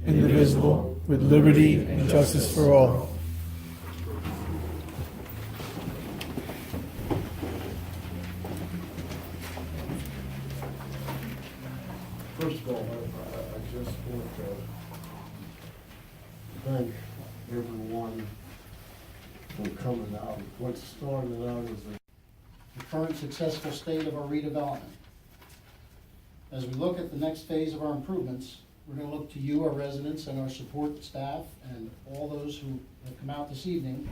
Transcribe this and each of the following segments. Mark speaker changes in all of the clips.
Speaker 1: indivisible, with liberty and justice for all.
Speaker 2: First of all, I just want to thank everyone for coming out. What started out as
Speaker 3: the current successful state of our redevelopment. As we look at the next phase of our improvements, we're going to look to you, our residents, and our support staff, and all those who have come out this evening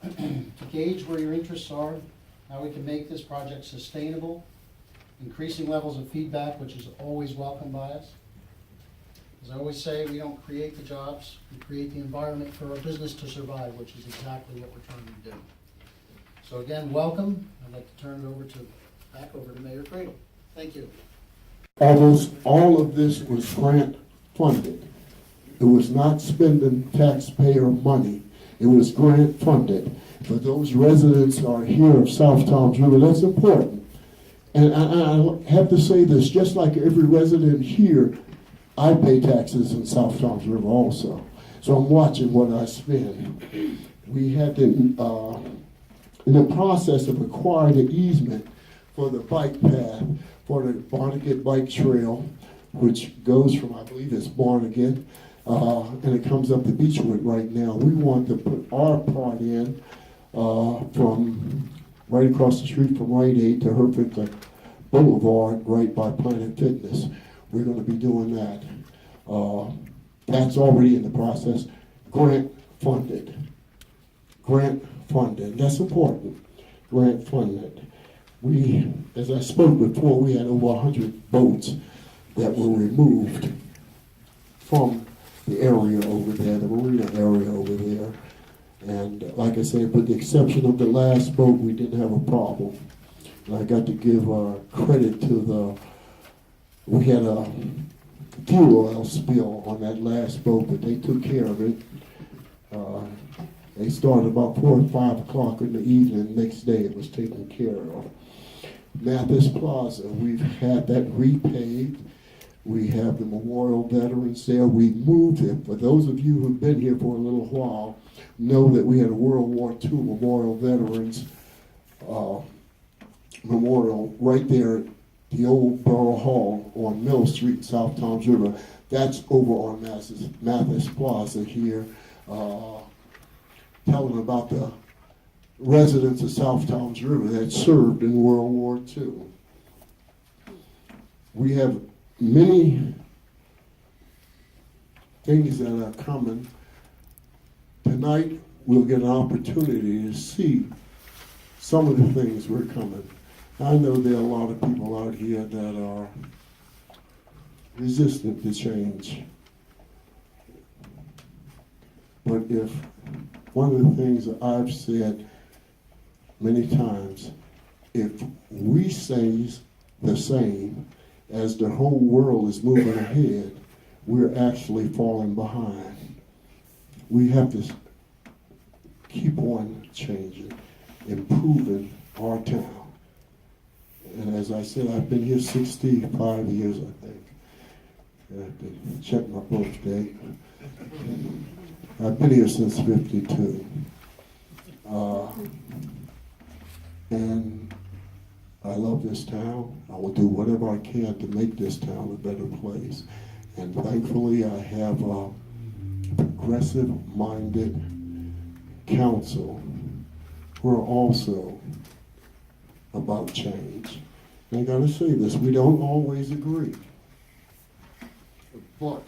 Speaker 3: to gauge where your interests are, how we can make this project sustainable, increasing levels of feedback, which is always welcome by us. As I always say, we don't create the jobs, we create the environment for our business to survive, which is exactly what we're trying to do. So again, welcome. I'd like to turn it back over to Mayor Cradle. Thank you.
Speaker 2: almost all of this was grant funded. It was not spending taxpayer money. It was grant funded. For those residents who are here of South Toms River, that's important. And I have to say this, just like every resident here, I pay taxes in South Toms River also. So I'm watching what I spend. We had to, in the process of acquiring the easement for the bike path, for the Barnegat Bike Trail, which goes from, I believe it's Barnegat, and it comes up to Beechwood right now. We want to put our part in from right across the street from Rite Aid to Herfinger Boulevard, right by Planet Fitness. We're going to be doing that. That's already in the process. Grant funded. Grant funded. That's important. Grant funded. We, as I spoke before, we had over 100 boats that were removed from the area over there, the marina area over there. And like I said, with the exception of the last boat, we didn't have a problem. And I got to give credit to we had a fuel oil spill on that last boat, but they took care of it. They started about 4 or 5 o'clock in the evening. Next day it was taken care of. Mathis Plaza, we've had that repaved. We have the Memorial Veterans there. We moved it. For those of you who've been here for a little while, know that we had a World War II Memorial Veterans Memorial right there at the old Borough Hall on Mill Street, South Toms River. That's over on Mathis Plaza here, telling about the residents of South Toms River that served in World War II. We have many things that are coming. Tonight, we'll get an opportunity to see some of the things we're coming. I know there are a lot of people out here that are resistant to change. But if one of the things that I've said many times, if we stay the same as the whole world is moving ahead, we're actually falling behind. We have to keep on changing, improving our town. And as I said, I've been here 65 years, I think. I have to check my birthday. I've been here since 52. And I love this town. I will do whatever I can to make this town a better place. And thankfully, I have a progressive-minded council who are also about change. And I gotta say this, we don't always agree. But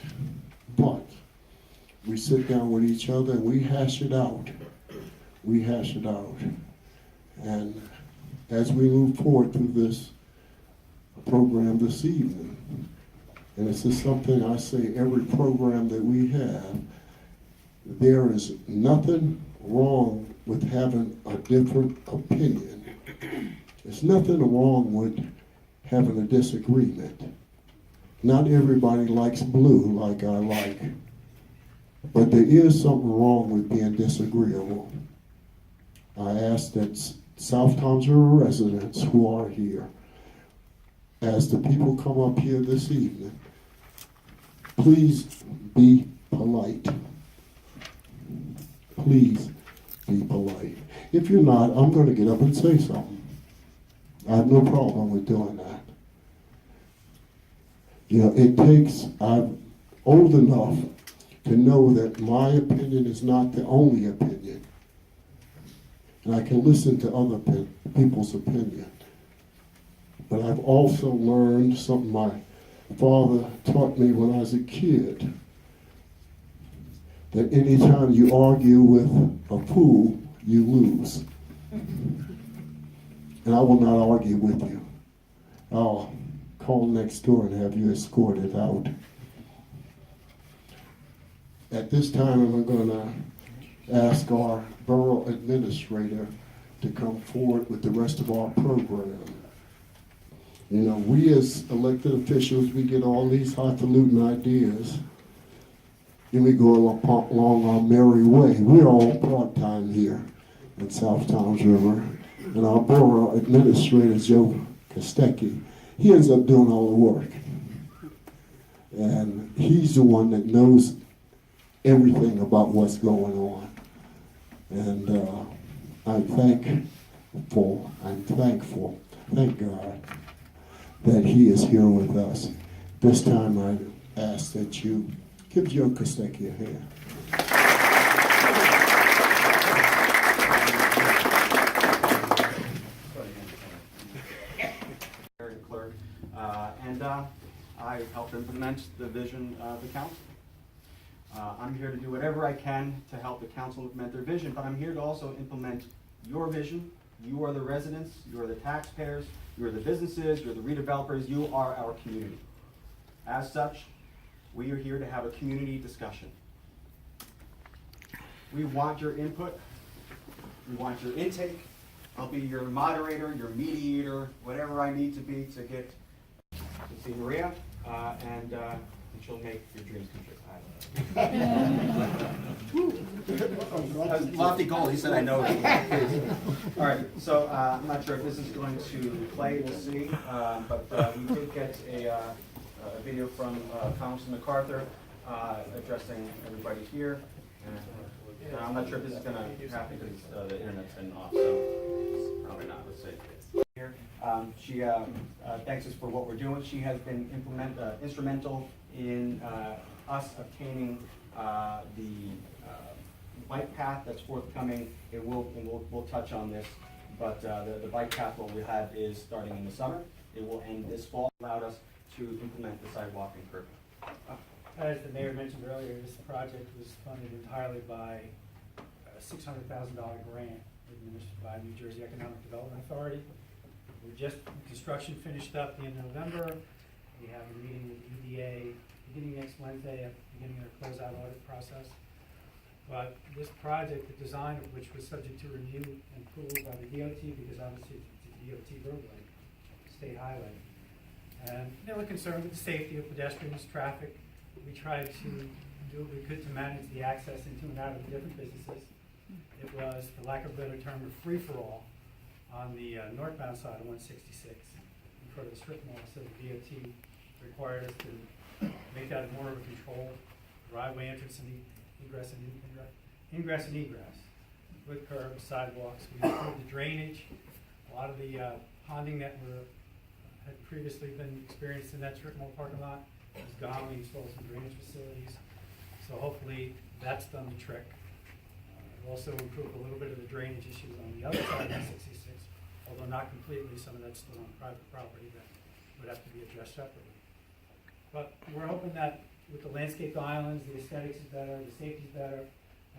Speaker 2: we sit down with each other and we hash it out. We hash it out. And as we move forward through this program this evening, and this is something I say every program that we have, there is nothing wrong with having a different opinion. There's nothing wrong with having a disagreement. Not everybody likes blue like I like, but there is something wrong with being disagreeable. I ask that South Toms River residents who are here, as the people come up here this evening, please be polite. Please be polite. If you're not, I'm going to get up and say something. I have no problem with doing that. You know, I'm old enough to know that my opinion is not the only opinion. And I can listen to other people's opinion. But I've also learned something my father taught me when I was a kid, that anytime you argue with a fool, you lose. And I will not argue with you. I'll call next door and have you escorted out. At this time, I'm going to ask our borough administrator to come forward with the rest of our program. You know, we as elected officials, we get all these highfalutin ideas, and we go along our merry way. We're all part-time here in South Towns River, and our borough administrator, Joe Kostecki, he ends up doing all the work. And he's the one that knows everything about what's going on. And I'm thankful, thank God, that he is here with us. This time I ask that you give Joe Kostecki a hand.
Speaker 4: Clerk, and I help implement the vision of the council. I'm here to do whatever I can to help the council implement their vision, but I'm here to also implement your vision. You are the residents, you are the taxpayers, you are the businesses, you're the redevelopers, you are our community. As such, we are here to have a community discussion. We want your input, we want your intake. I'll be your moderator, your mediator, whatever I need to be to get to see Maria, and she'll make your dreams come true. Lofty goal, he said I know. All right, so I'm not sure if this is going to play, we'll see, but we did get a video from Congressman MacArthur addressing everybody here. And I'm not sure if this is going to happen because the internet's been off, so probably not. Let's see. Here, she thanks us for what we're doing. She has been instrumental in us obtaining the bike path that's forthcoming. We'll touch on this, but the bike path what we have is starting in the summer. It will end this fall. Allowed us to implement the sidewalk and curb.
Speaker 5: As the mayor mentioned earlier, this project was funded entirely by a $600,000 grant administered by New Jersey Economic Development Authority. We're just, construction finished up at the end of November. We have a meeting with EDA beginning next Wednesday, beginning our closeout audit process. But this project, the design of which was subject to review and approval by the DOT, because obviously it's a DOT roadway, state highway. And they were concerned with the safety of pedestrians, traffic. We tried to do what we could to manage the access into and out of the different businesses. It was, for lack of a better term, a free-for-all on the northbound side of 166 in front of the strip mall. So the DOT required us to make that more of a controlled driveway entrance and ingress with curbs, sidewalks. We improved the drainage. A lot of the ponding that had previously been experienced in that strip mall parking lot is gone. We installed some drainage facilities. So hopefully that's done the trick. Also improved a little bit of the drainage issues on the other side of 166, although not completely. Some of that's still on private property that would have to be addressed separately. But we're hoping that with the landscaped islands, the aesthetics is better, the safety is better,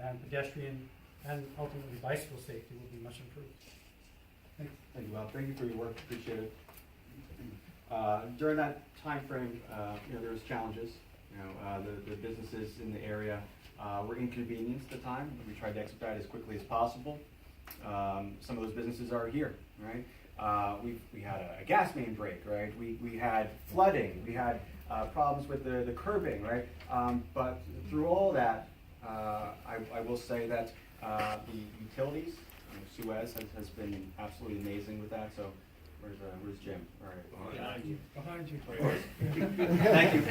Speaker 5: and pedestrian and ultimately bicycle safety will be much improved. Thanks.
Speaker 4: Thank you, Bob. Thank you for your work. Appreciate it. During that time frame, there was challenges. The businesses in the area were inconvenienced at the time. We tried to expedite as quickly as possible. Some of those businesses are here, right? We had a gas main break, right? We had flooding. We had problems with the curbing, right? But through all that, I will say that the utilities, Suez has been absolutely amazing with that. So Where's Jim? All right.
Speaker 1: Behind you. Behind you.
Speaker 4: Thank you.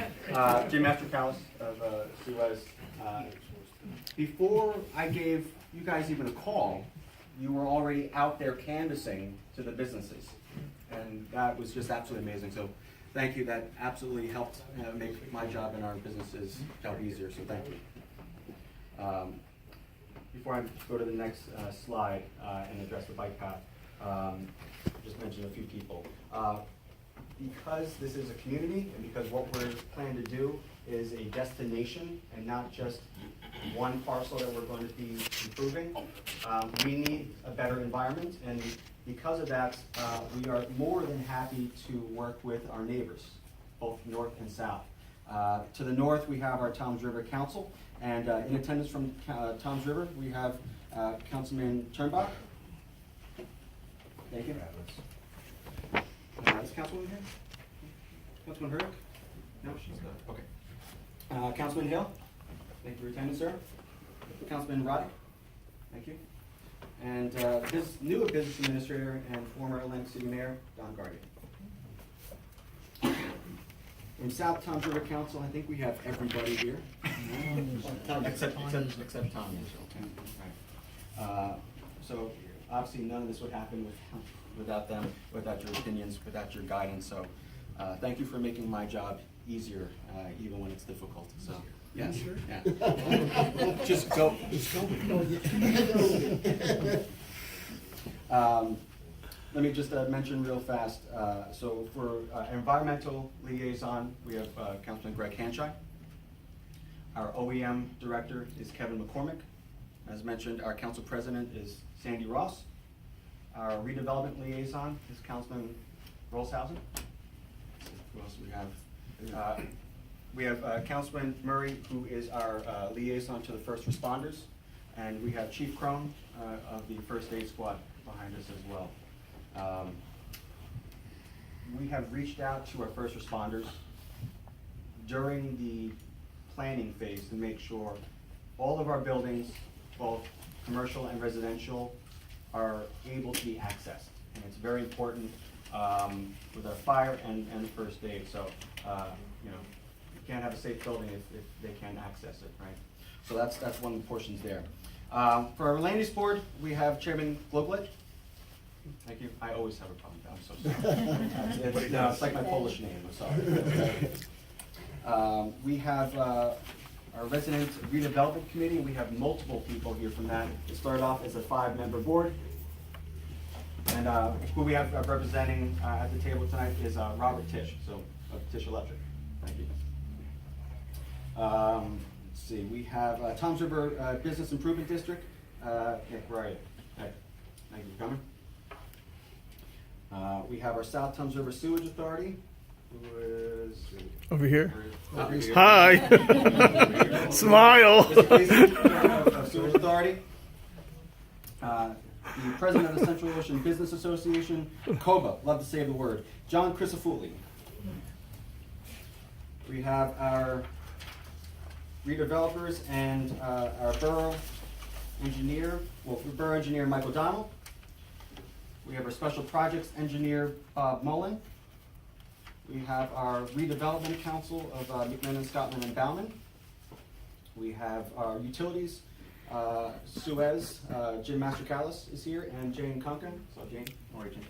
Speaker 4: Jim Mastercalis of Suez. Before I gave you guys even a call, you were already out there canvassing to the businesses. And that was just absolutely amazing. So thank you. That absolutely helped make my job and our businesses' job easier. So thank you. Before I go to the next slide and address the bike path, just mention a few people. Because this is a community and because what we're planning to do is a destination and not just one parcel that we're going to be improving, we need a better environment, and because of that, we are more than happy to work with our neighbors, both north and south. To the north, we have our Toms River Council, and in attendance from Toms River, we have Councilman Turnbach. Thank you. Is Councilwoman here? Councilman Hurdick? No, she's not. Okay. Councilman Hill? Thank you for your attendance, sir. Councilman Roddick? Thank you. And his new business administrator and former Atlantic City Mayor, Don Guardia. In South Toms River Council, I think we have everybody here. Except Tom. Right. So obviously none of this would happen without them, without your opinions, without your guidance. So thank you for making my job easier, even when it's difficult. So yes, yeah. Just go. Let me just mention real fast. So for environmental liaison, we have Councilman Greg Hanchai. Our OEM director is Kevin McCormick. As mentioned, our council president is Sandy Ross. Our redevelopment liaison is Councilman Rolshausen. Who else do we have? We have Councilman Murray, who is our liaison to the first responders. And we have Chief Crone of the First Aid Squad behind us as well. We have reached out to our first responders during the planning phase to make sure all of our buildings, both commercial and residential, are able to be accessed. And it's very important with our fire and first aid. So, you can't have a safe building if they can't access it, right? So that's one of the portions there. For our land use board, we have Chairman Globlet. Thank you. I always have a problem with that. I'm so sorry. It's like my Polish name. I'm sorry. We have our resident redevelopment committee. We have multiple people here from that. It started off as a 5-member board. And who we have representing at the table tonight is Robert Tisch, so of Tisch Electric. Thank you. Let's see. We have Toms River Business Improvement District. Nick, where are you? Hey, thank you for coming. We have our South Toms River Sewage Authority, who is
Speaker 1: Over here.
Speaker 4: over here.
Speaker 1: Hi. Smile.
Speaker 4: Mr. Casey, of Sewage Authority. The President of the Central Ocean Business Association, COBA, love to say the word, John Crisafulli. We have our redevelopers and our borough engineer, borough engineer Mike O'Donnell. We have our special projects engineer, Bob Mullen. We have our redevelopment council of McMillan, Scotland, and Bauman. We have our utilities, Suez, Jim Mastercalis is here, and Jane Kunkin. So Jane, how are you, Jane?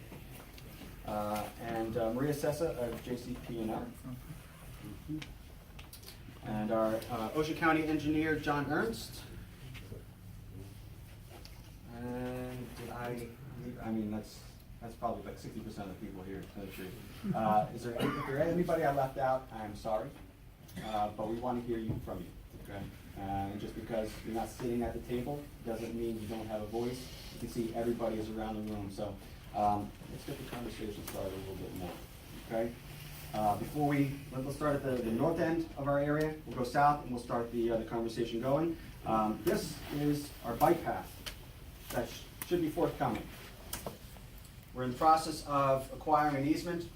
Speaker 4: And Maria Sessa of JCP&L. And our Ocean County engineer, John Ernst. And I mean, that's probably like 60% of the people here, to tell the truth. Is there anybody I left out? I'm sorry, but we want to hear you from you, okay? And just because you're not sitting at the table doesn't mean you don't have a voice. You can see everybody is around the room, so let's get the conversation started a little bit more, okay? Let's start at the north end of our area. We'll go south and we'll start the conversation going. This is our bike path that should be forthcoming. We're in the process of acquiring an easement,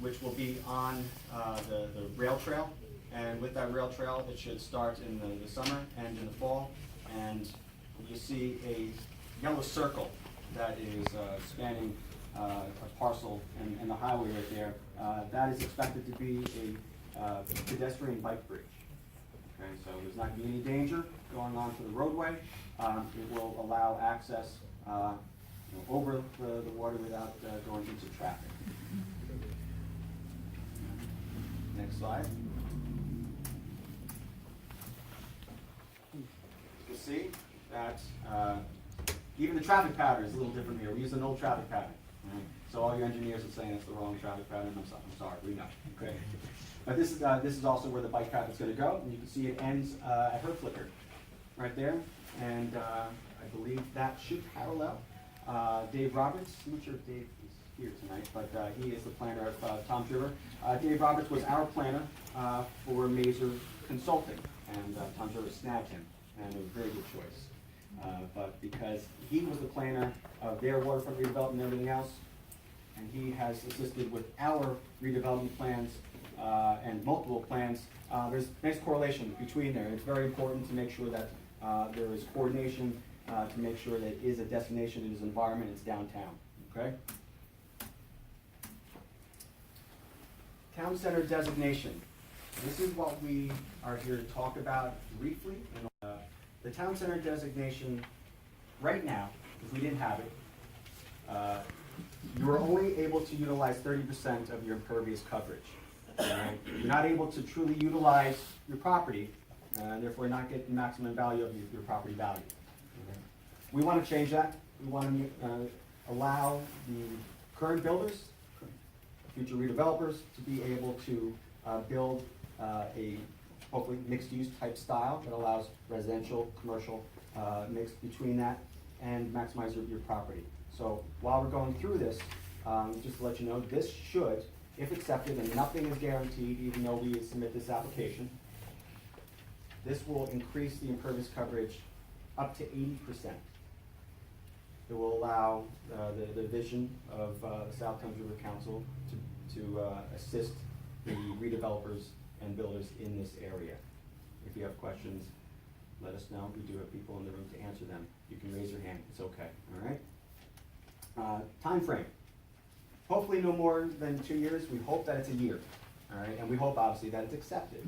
Speaker 4: which will be on the rail trail. And with that rail trail, it should start in the summer and in the fall. And you see a yellow circle that is spanning a parcel and the highway right there, that is expected to be a pedestrian bike bridge. Okay, so there's not going to be any danger going onto the roadway. It will allow access over the water without going into traffic. Next slide. You can see that even the traffic pattern is a little different here. We use an old traffic pattern. Right? So all your engineers are saying it's the wrong traffic pattern. I'm sorry, we know. Okay. But this is also where the bike path is going to go, and you can see it ends at her flicker, right there. And I believe that should parallel Dave Roberts. I'm not sure if Dave is here tonight, but he is the planner of Tom Driver. Dave Roberts was our planner for Mazer Consulting, and Tom Driver snagged him, and it was a very good choice. But because he was the planner of their waterfront redevelopment and everything else, and he has assisted with our redevelopment plans and multiple plans, there's a nice correlation between there. It's very important to make sure that there is coordination to make sure that it is a destination, it is an environment, it's downtown, okay? Town center designation. This is what we are here to talk about briefly. And, the town center designation, right now, if we didn't have it, you are only able to utilize 30% of your impervious coverage. Right? You're not able to truly utilize your property, and therefore not get the maximum value of your property value. Okay? We want to change that. We want to allow the current builders, future redevelopers, to be able to build a hopefully mixed-use type style that allows residential, commercial mixed between that and maximize your property. So while we're going through this, just to let you know, this should, if accepted, and nothing is guaranteed even though we submit this application, this will increase the impervious coverage up to 80%. It will allow the vision of the South Thames River Council to assist the redevelopers and builders in this area. If you have questions, let us know. We do have people in the room to answer them. You can raise your hand, it's okay, all right? Time frame. Hopefully no more than 2 years. We hope that it's a year, all right? And we hope obviously that it's accepted.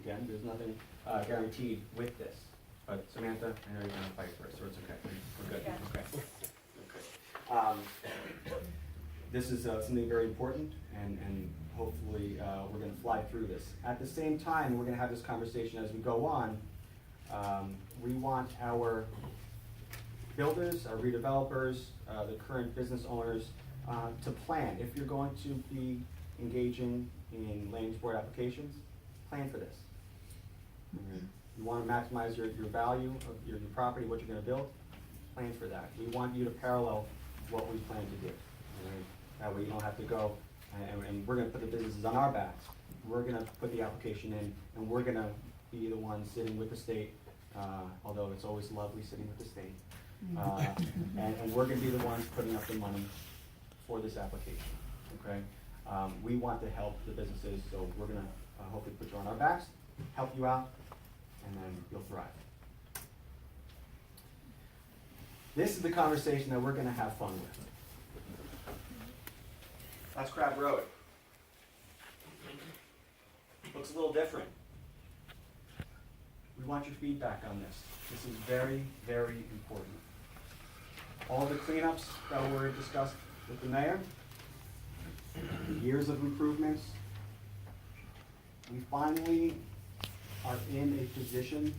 Speaker 4: Again, there's nothing guaranteed with this. But Samantha, I know you're gonna fight first, so it's okay. We're good, okay. This is something very important, and hopefully we're going to fly through this. At the same time, we're going to have this conversation as we go on. We want our builders, our redevelopers, the current business owners to plan. If you're going to be engaging in land use board applications, plan for this. You want to maximize your value of your property, what you're going to build, plan for that. We want you to parallel what we plan to do. Right? That way you don't have to go, and we're going to put the businesses on our backs. We're going to put the application in, and we're going to be the ones sitting with the state, although it's always lovely sitting with the state. And we're going to be the ones putting up the money for this application, okay? We want to help the businesses, so we're going to hopefully put you on our backs, help you out, and then you'll thrive. This is the conversation that we're going to have fun with. That's Crab Road. Looks a little different. We want your feedback on this. This is very, very important. All the cleanups that were discussed with the mayor, years of improvements, we finally are in a position,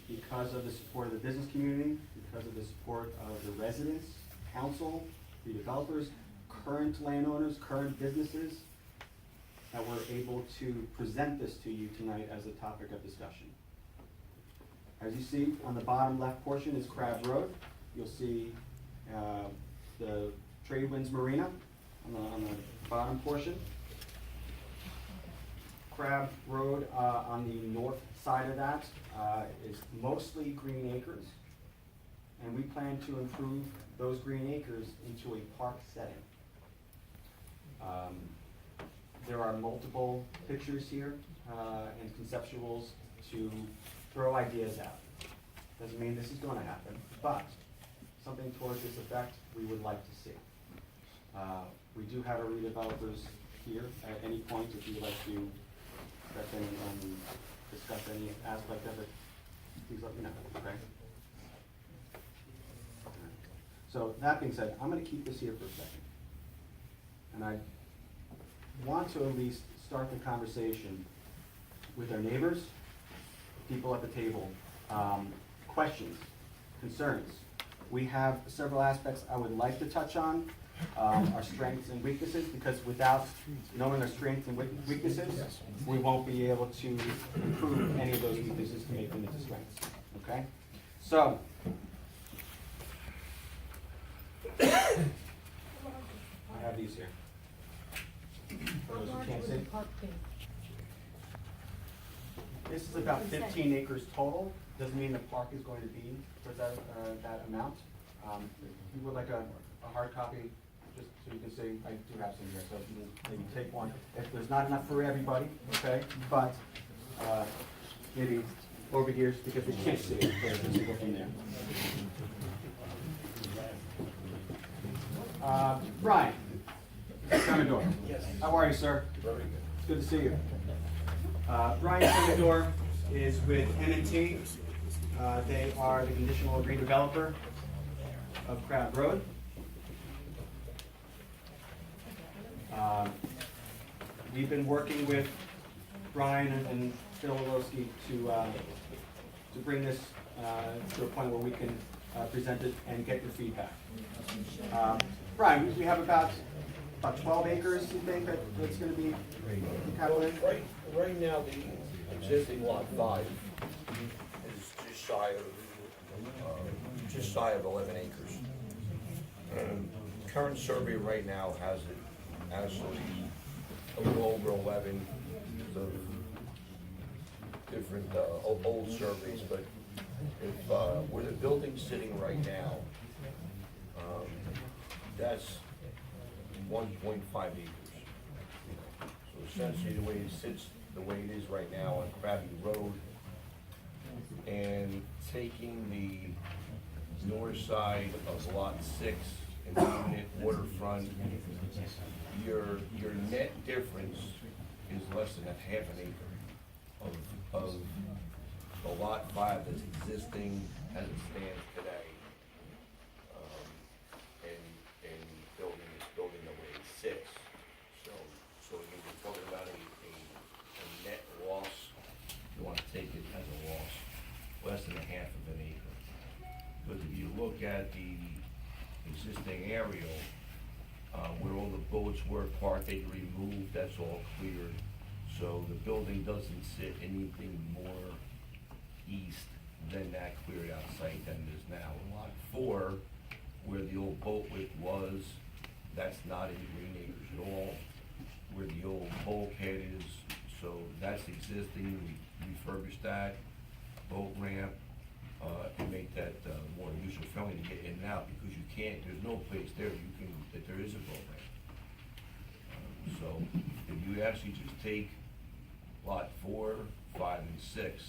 Speaker 4: because of the support of the business community, because of the support of the residents, council, the developers, current landowners, current businesses, that we're able to present this to you tonight as a topic of discussion. As you see, on the bottom left portion is Crab Road. You'll see the Trade Winds Marina on the bottom portion. Crab Road on the north side of that is mostly green acres, and we plan to improve those green acres into a park setting. There are multiple pictures here and conceptuals to throw ideas out. Doesn't mean this is going to happen, but something towards this effect we would like to see. We do have our redevelopers here at any point if you would like to discuss any aspect of it, please let me know, okay? So that being said, I'm gonna keep this here for a second. And I want to at least start the conversation with our neighbors, people at the table, questions, concerns. We have several aspects I would like to touch on, our strengths and weaknesses, because without knowing our strengths and weaknesses, we won't be able to improve any of those weaknesses to make them into strengths, okay? So, I have these here. For those who can't see. This is about 15 acres total. Doesn't mean the park is going to be for that amount. If you would like a hard copy, just so you can see, I do have some here, so you can maybe take one. If there's not enough for everybody, okay, but maybe over here, because we can't see it, so let's go from there. Brian, Commodore. Yes. How are you, sir? Very good. It's good to see you. Brian Commodore is with M&T. They are the conditional redeveloper of Crab Road. We've been working with Brian and Phil Wolowski to bring this to a point where we can present it and get your feedback. Brian, we have about 12 acres, you think, that's going to be cattle in?
Speaker 6: Right now, the existing lot 5 is just shy of 11 acres. Current survey right now has it actually a little over 11 because of different old surveys, but if where the building's sitting right now, that's 1.5 acres. So essentially the way it sits, the way it is right now on Krabby Road, and taking the north side of lot 6 and moving it waterfront, your net difference is less than a half an acre of the lot 5 that's existing as it stands today. And building the way it sits. So you're talking about a net loss. You want to take it as a loss, less than a half of an acre. But if you look at the existing aerial, where all the boats were parked, they removed, that's all cleared. So the building doesn't sit anything more east than that cleared out site than it is now. Lot 4, where the old boat wick was, that's not in Green Acres at all. Where the old bulkhead is, so that's existing, we refurbished that, boat ramp, and make that more user-friendly to get in and out, because you can't, there's no place there that there is a boat ramp. So if you actually just take lot 4, 5, and 6,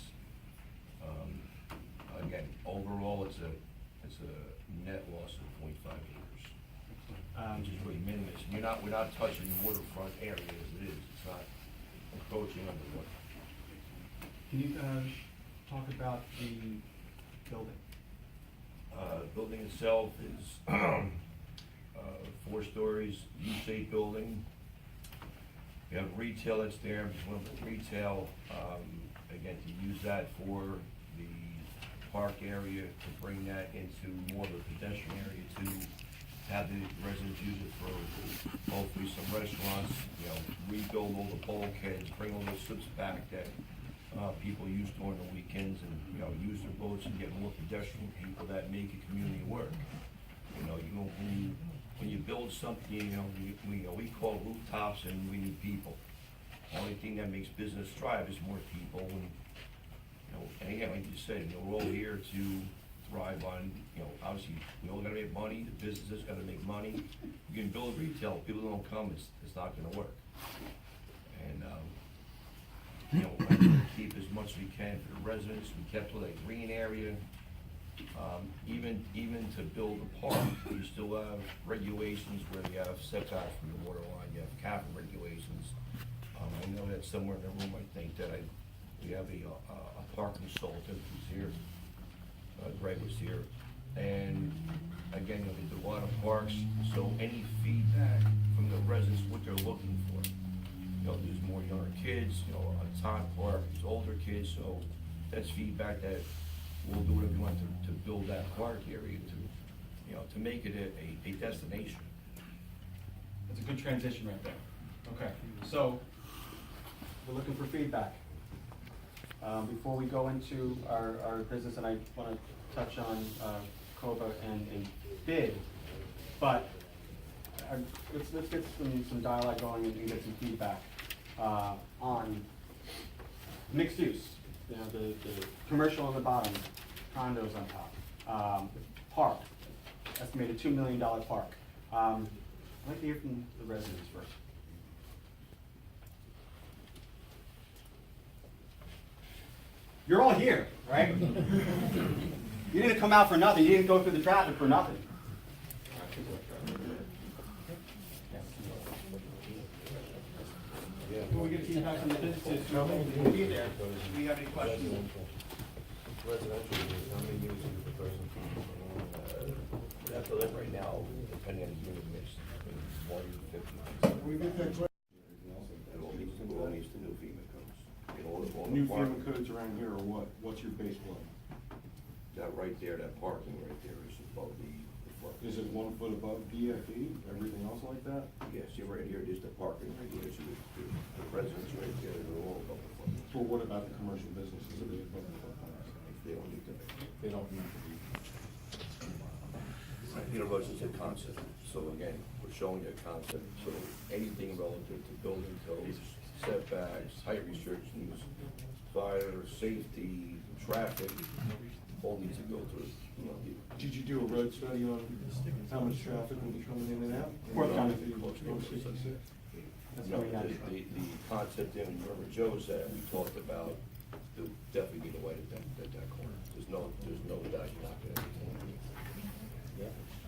Speaker 6: again, overall it's a net loss of 0.5 acres. Which is really minimus. We're not touching the waterfront area as it is. It's not approaching underwater.
Speaker 4: Can you talk about the building?
Speaker 6: Building itself is 4 stories, U-shaped building. We have retail that's there, just went with retail, again, to use that for the park area, to bring that into more of a pedestrian area, to have the residents use it for hopefully some restaurants, rebuild all the bulkheads, bring all those slips back that people use during the weekends, and, use their boats and get more pedestrian people that make a community work. When you build something, we call rooftops and we need people. Only thing that makes business thrive is more people, and again, like you said, we're all here to thrive on, obviously, we all gotta make money, the businesses gotta make money. You can build retail, people don't come, it's not gonna work. And, we're gonna keep as much as we can for the residents. We kept all that green area, Even to build a park, you still have regulations where you have setbacks from the water line, you have capital regulations. I know that somewhere in the room, I think that we have a park consultant who's here, Greg was here. And again, we do a lot of parks, so any feedback from the residents, what they're looking for. There's more younger kids, a Todd Park, there's older kids, so that's feedback that we'll do whatever we want to build that park area to make it a destination.
Speaker 4: That's a good transition right there. Okay, so we're looking for feedback. Before we go into our business, and I want to touch on COBA and bid, but let's get some dialogue going and get some feedback on mixed use. The commercial on the bottom, condos on top, park, estimated $2 million park. I'd like to hear from the residents first. You're all here, right? You didn't come out for nothing. You didn't go through the traffic for nothing. Can we get feedback from the businesses who be there? Do you have any questions?
Speaker 6: Residential, how many units are you proposing? We have to live right now, depending on the unit mix, 40 to 50.
Speaker 2: We get that correct.
Speaker 6: It all needs to new FEMA codes. All the
Speaker 7: New
Speaker 6: park-
Speaker 7: FEMA codes around here are what? What's your base flood?
Speaker 6: That right there, that parking right there is above the flood.
Speaker 7: Is it 1 foot above DFE, everything else like that?
Speaker 6: Yes, you're right here, there's the parking right here, so the residents right there, they're all above the flood.
Speaker 7: Well, what about the commercial businesses? Are they above the flood?
Speaker 6: They don't need to.
Speaker 7: They don't need to be.
Speaker 6: It's a concept, so again, we're showing you a concept, so anything relative to building codes, setbacks, height restrictions, fire, safety, traffic, all needs to go through,
Speaker 7: Did you do a road study on how much traffic will be coming in and out?
Speaker 4: Fourth County.
Speaker 6: No, the concept in wherever Joe's at, we talked about, there'll definitely be the light at that corner. There's no doubt you're not gonna be.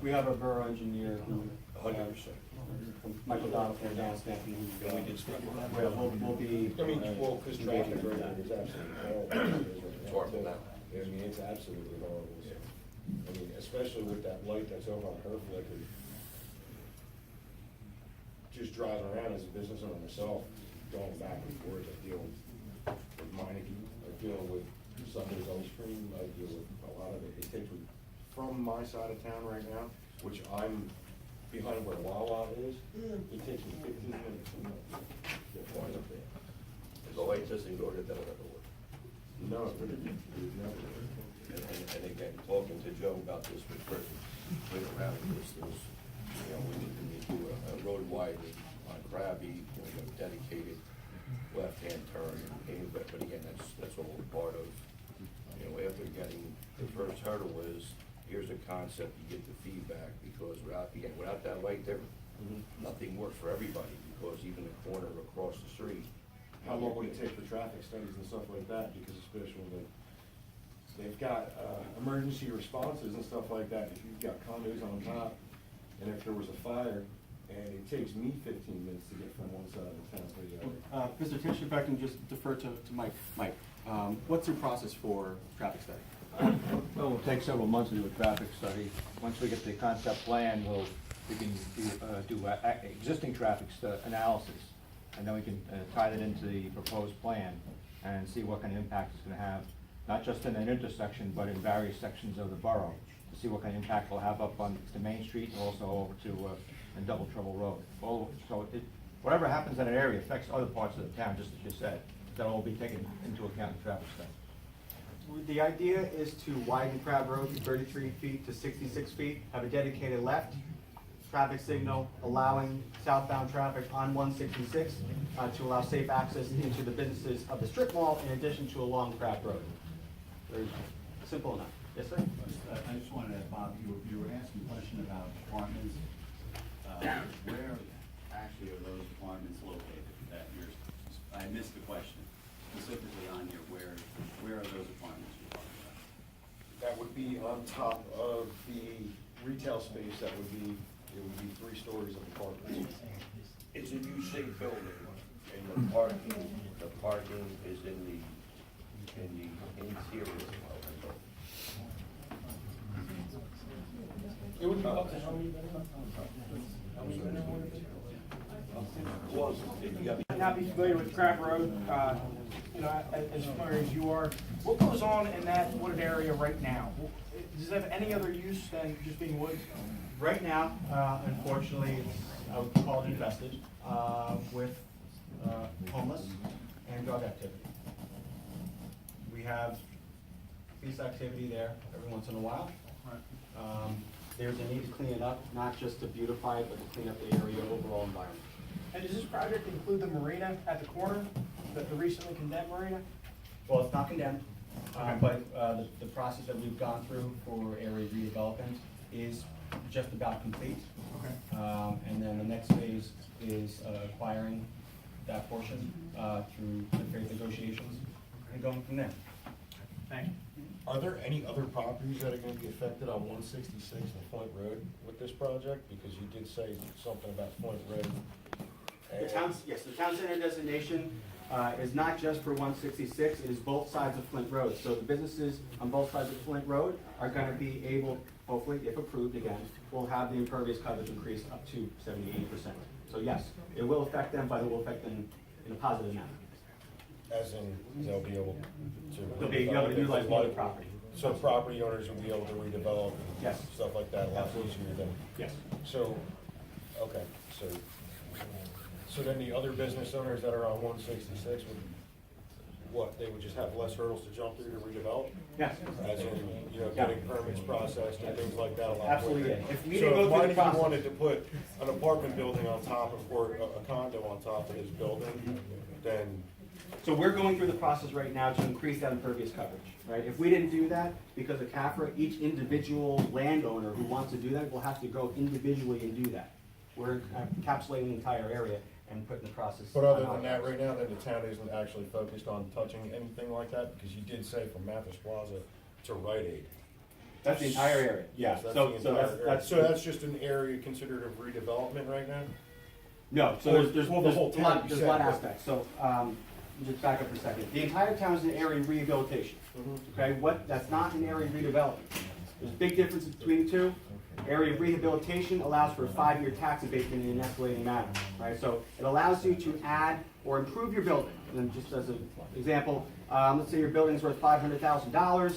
Speaker 4: We have a borough engineer who,
Speaker 6: 100%.
Speaker 4: Michael Donovan, Dan Stanton, who,
Speaker 6: And we did speak about that.
Speaker 4: will be.
Speaker 8: Because traffic right now is absolutely horrible.
Speaker 6: It's horrible now.
Speaker 8: I mean, it's absolutely horrible. I mean, especially with that light that's over on her flicker. Just driving around as a business owner myself, going back and forth, I deal with Meineke, I deal with Sunday's ice cream, I deal with a lot of it. It takes me from my side of town right now, which I'm behind where Wawa is, it takes me 15 minutes.
Speaker 6: You're fine up there. The light doesn't go to that other work.
Speaker 8: No, it would never.
Speaker 6: And again, talking to Joe about this with Chris, went around this, we need to do a road widening on Krabby, dedicated left-hand turn, but again, that's all part of, after getting, the first hurdle is, here's a concept, you get the feedback, because without that light there, nothing works for everybody, because even the corner across the street.
Speaker 8: How long would it take for traffic studies and stuff like that? Because especially when they've got emergency responses and stuff like that, if you've got condos on top, and if there was a fire, and it takes me 15 minutes to get from one side of the town to the other.
Speaker 4: Mr. Tisch, if I can just defer to Mike. Mike, what's your process for traffic study?
Speaker 9: Well, it'll take several months to do a traffic study. Once we get the concept plan, we can do existing traffic analysis, and then we can tie that into the proposed plan and see what kind of impact it's going to have, not just in an intersection, but in various sections of the borough, to see what kind of impact it'll have up on to Main Street and also over to and Double Trouble Road. So whatever happens in an area affects other parts of the town, just as you said. That'll all be taken into account in traffic study.
Speaker 4: The idea is to widen Crab Road from 33 feet to 66 feet, have a dedicated left traffic signal allowing southbound traffic on 166 to allow safe access into the businesses of the strip mall in addition to along Crab Road. Very simple enough. Yes, sir?
Speaker 10: I just wanted to, Bob, you were asking a question about apartments. Where actually are those apartments located that I missed the question specifically on here, where are those apartments you're talking about?
Speaker 8: That would be
Speaker 7: on top of the retail space that would be, it would be 3 stories of apartments.
Speaker 6: It's a U-shaped building, and the parking is in the interior of the building.
Speaker 9: It would be up to how many
Speaker 6: Well, if you got
Speaker 11: Not be familiar with Crab Road, you know, as familiar as you are, what goes on in that wooded area right now? Does it have any other use than just being woods?
Speaker 4: Right now, unfortunately, it's, I would call it infested, with homeless and drug activity. We have police activity there every once in a while. There's a need to clean it up, not just to beautify it, but to clean up the area overall environment.
Speaker 11: And does this project include the marina at the corner, the recently condemned marina?
Speaker 4: Well, it's not condemned, but the process that we've gone through for area redevelopment is just about complete. And then the next phase is acquiring that portion through good faith negotiations and going from there.
Speaker 11: Thank you.
Speaker 7: Are there any other properties that are gonna be affected on 166 and Flint Road with this project? Because you did say something about Flint Road.
Speaker 4: The town's, yes, the town center designation is not just for 166, it is both sides of Flint Road. So the businesses on both sides of Flint Road are gonna be able, hopefully, if approved again, will have the impervious coverage increased up to 70–80%. So yes, it will affect them, but it will affect them in a positive manner.
Speaker 7: As in, they'll be able to.
Speaker 4: They'll be able to utilize more of the property.
Speaker 7: So property owners will be able to redevelop and
Speaker 4: Yes.
Speaker 7: stuff like that a lot
Speaker 4: Absolutely.
Speaker 7: easier than.
Speaker 4: Yes.
Speaker 7: So, okay, so then the other business owners that are on 166 would, what, they would just have less hurdles to jump through to redevelop?
Speaker 4: Yes.
Speaker 7: As in, you know, getting permits processed and things like that a lot
Speaker 4: Absolutely,
Speaker 7: quicker?
Speaker 4: yeah. If we didn't go through the
Speaker 7: So if
Speaker 4: process-
Speaker 7: Meineke wanted to put an apartment building on top of, or a condo on top of his building, then,
Speaker 4: So we're going through the process right now to increase that impervious coverage, right? If we didn't do that, because of CAFRA, each individual landowner who wants to do that will have to go individually and do that. We're encapsulating the entire area and putting the process.
Speaker 7: but other
Speaker 4: on
Speaker 7: than that,
Speaker 4: ours.
Speaker 7: right now, then the town isn't actually focused on touching anything like that? Because you did say from Mathis Plaza to Rite Aid.
Speaker 4: That's the entire area, yeah.
Speaker 7: Yes, that's
Speaker 4: So,
Speaker 7: the
Speaker 4: so
Speaker 7: entire
Speaker 4: that's,
Speaker 7: area.
Speaker 4: that's.
Speaker 7: So that's just an area considered of redevelopment right now?
Speaker 4: No, so there's
Speaker 7: Well, the whole
Speaker 4: a lot,
Speaker 7: town, you
Speaker 4: there's a lot of
Speaker 7: said,
Speaker 4: aspects, so, just back up for a second. The entire town is an area rehabilitation, okay? That's not an area redevelopment. There's a big difference between the two. Area rehabilitation allows for a 5-year tax abatement in an escalating manner, right? So it allows you to add or improve your building. And just as an example, let's say your building's worth $500,000.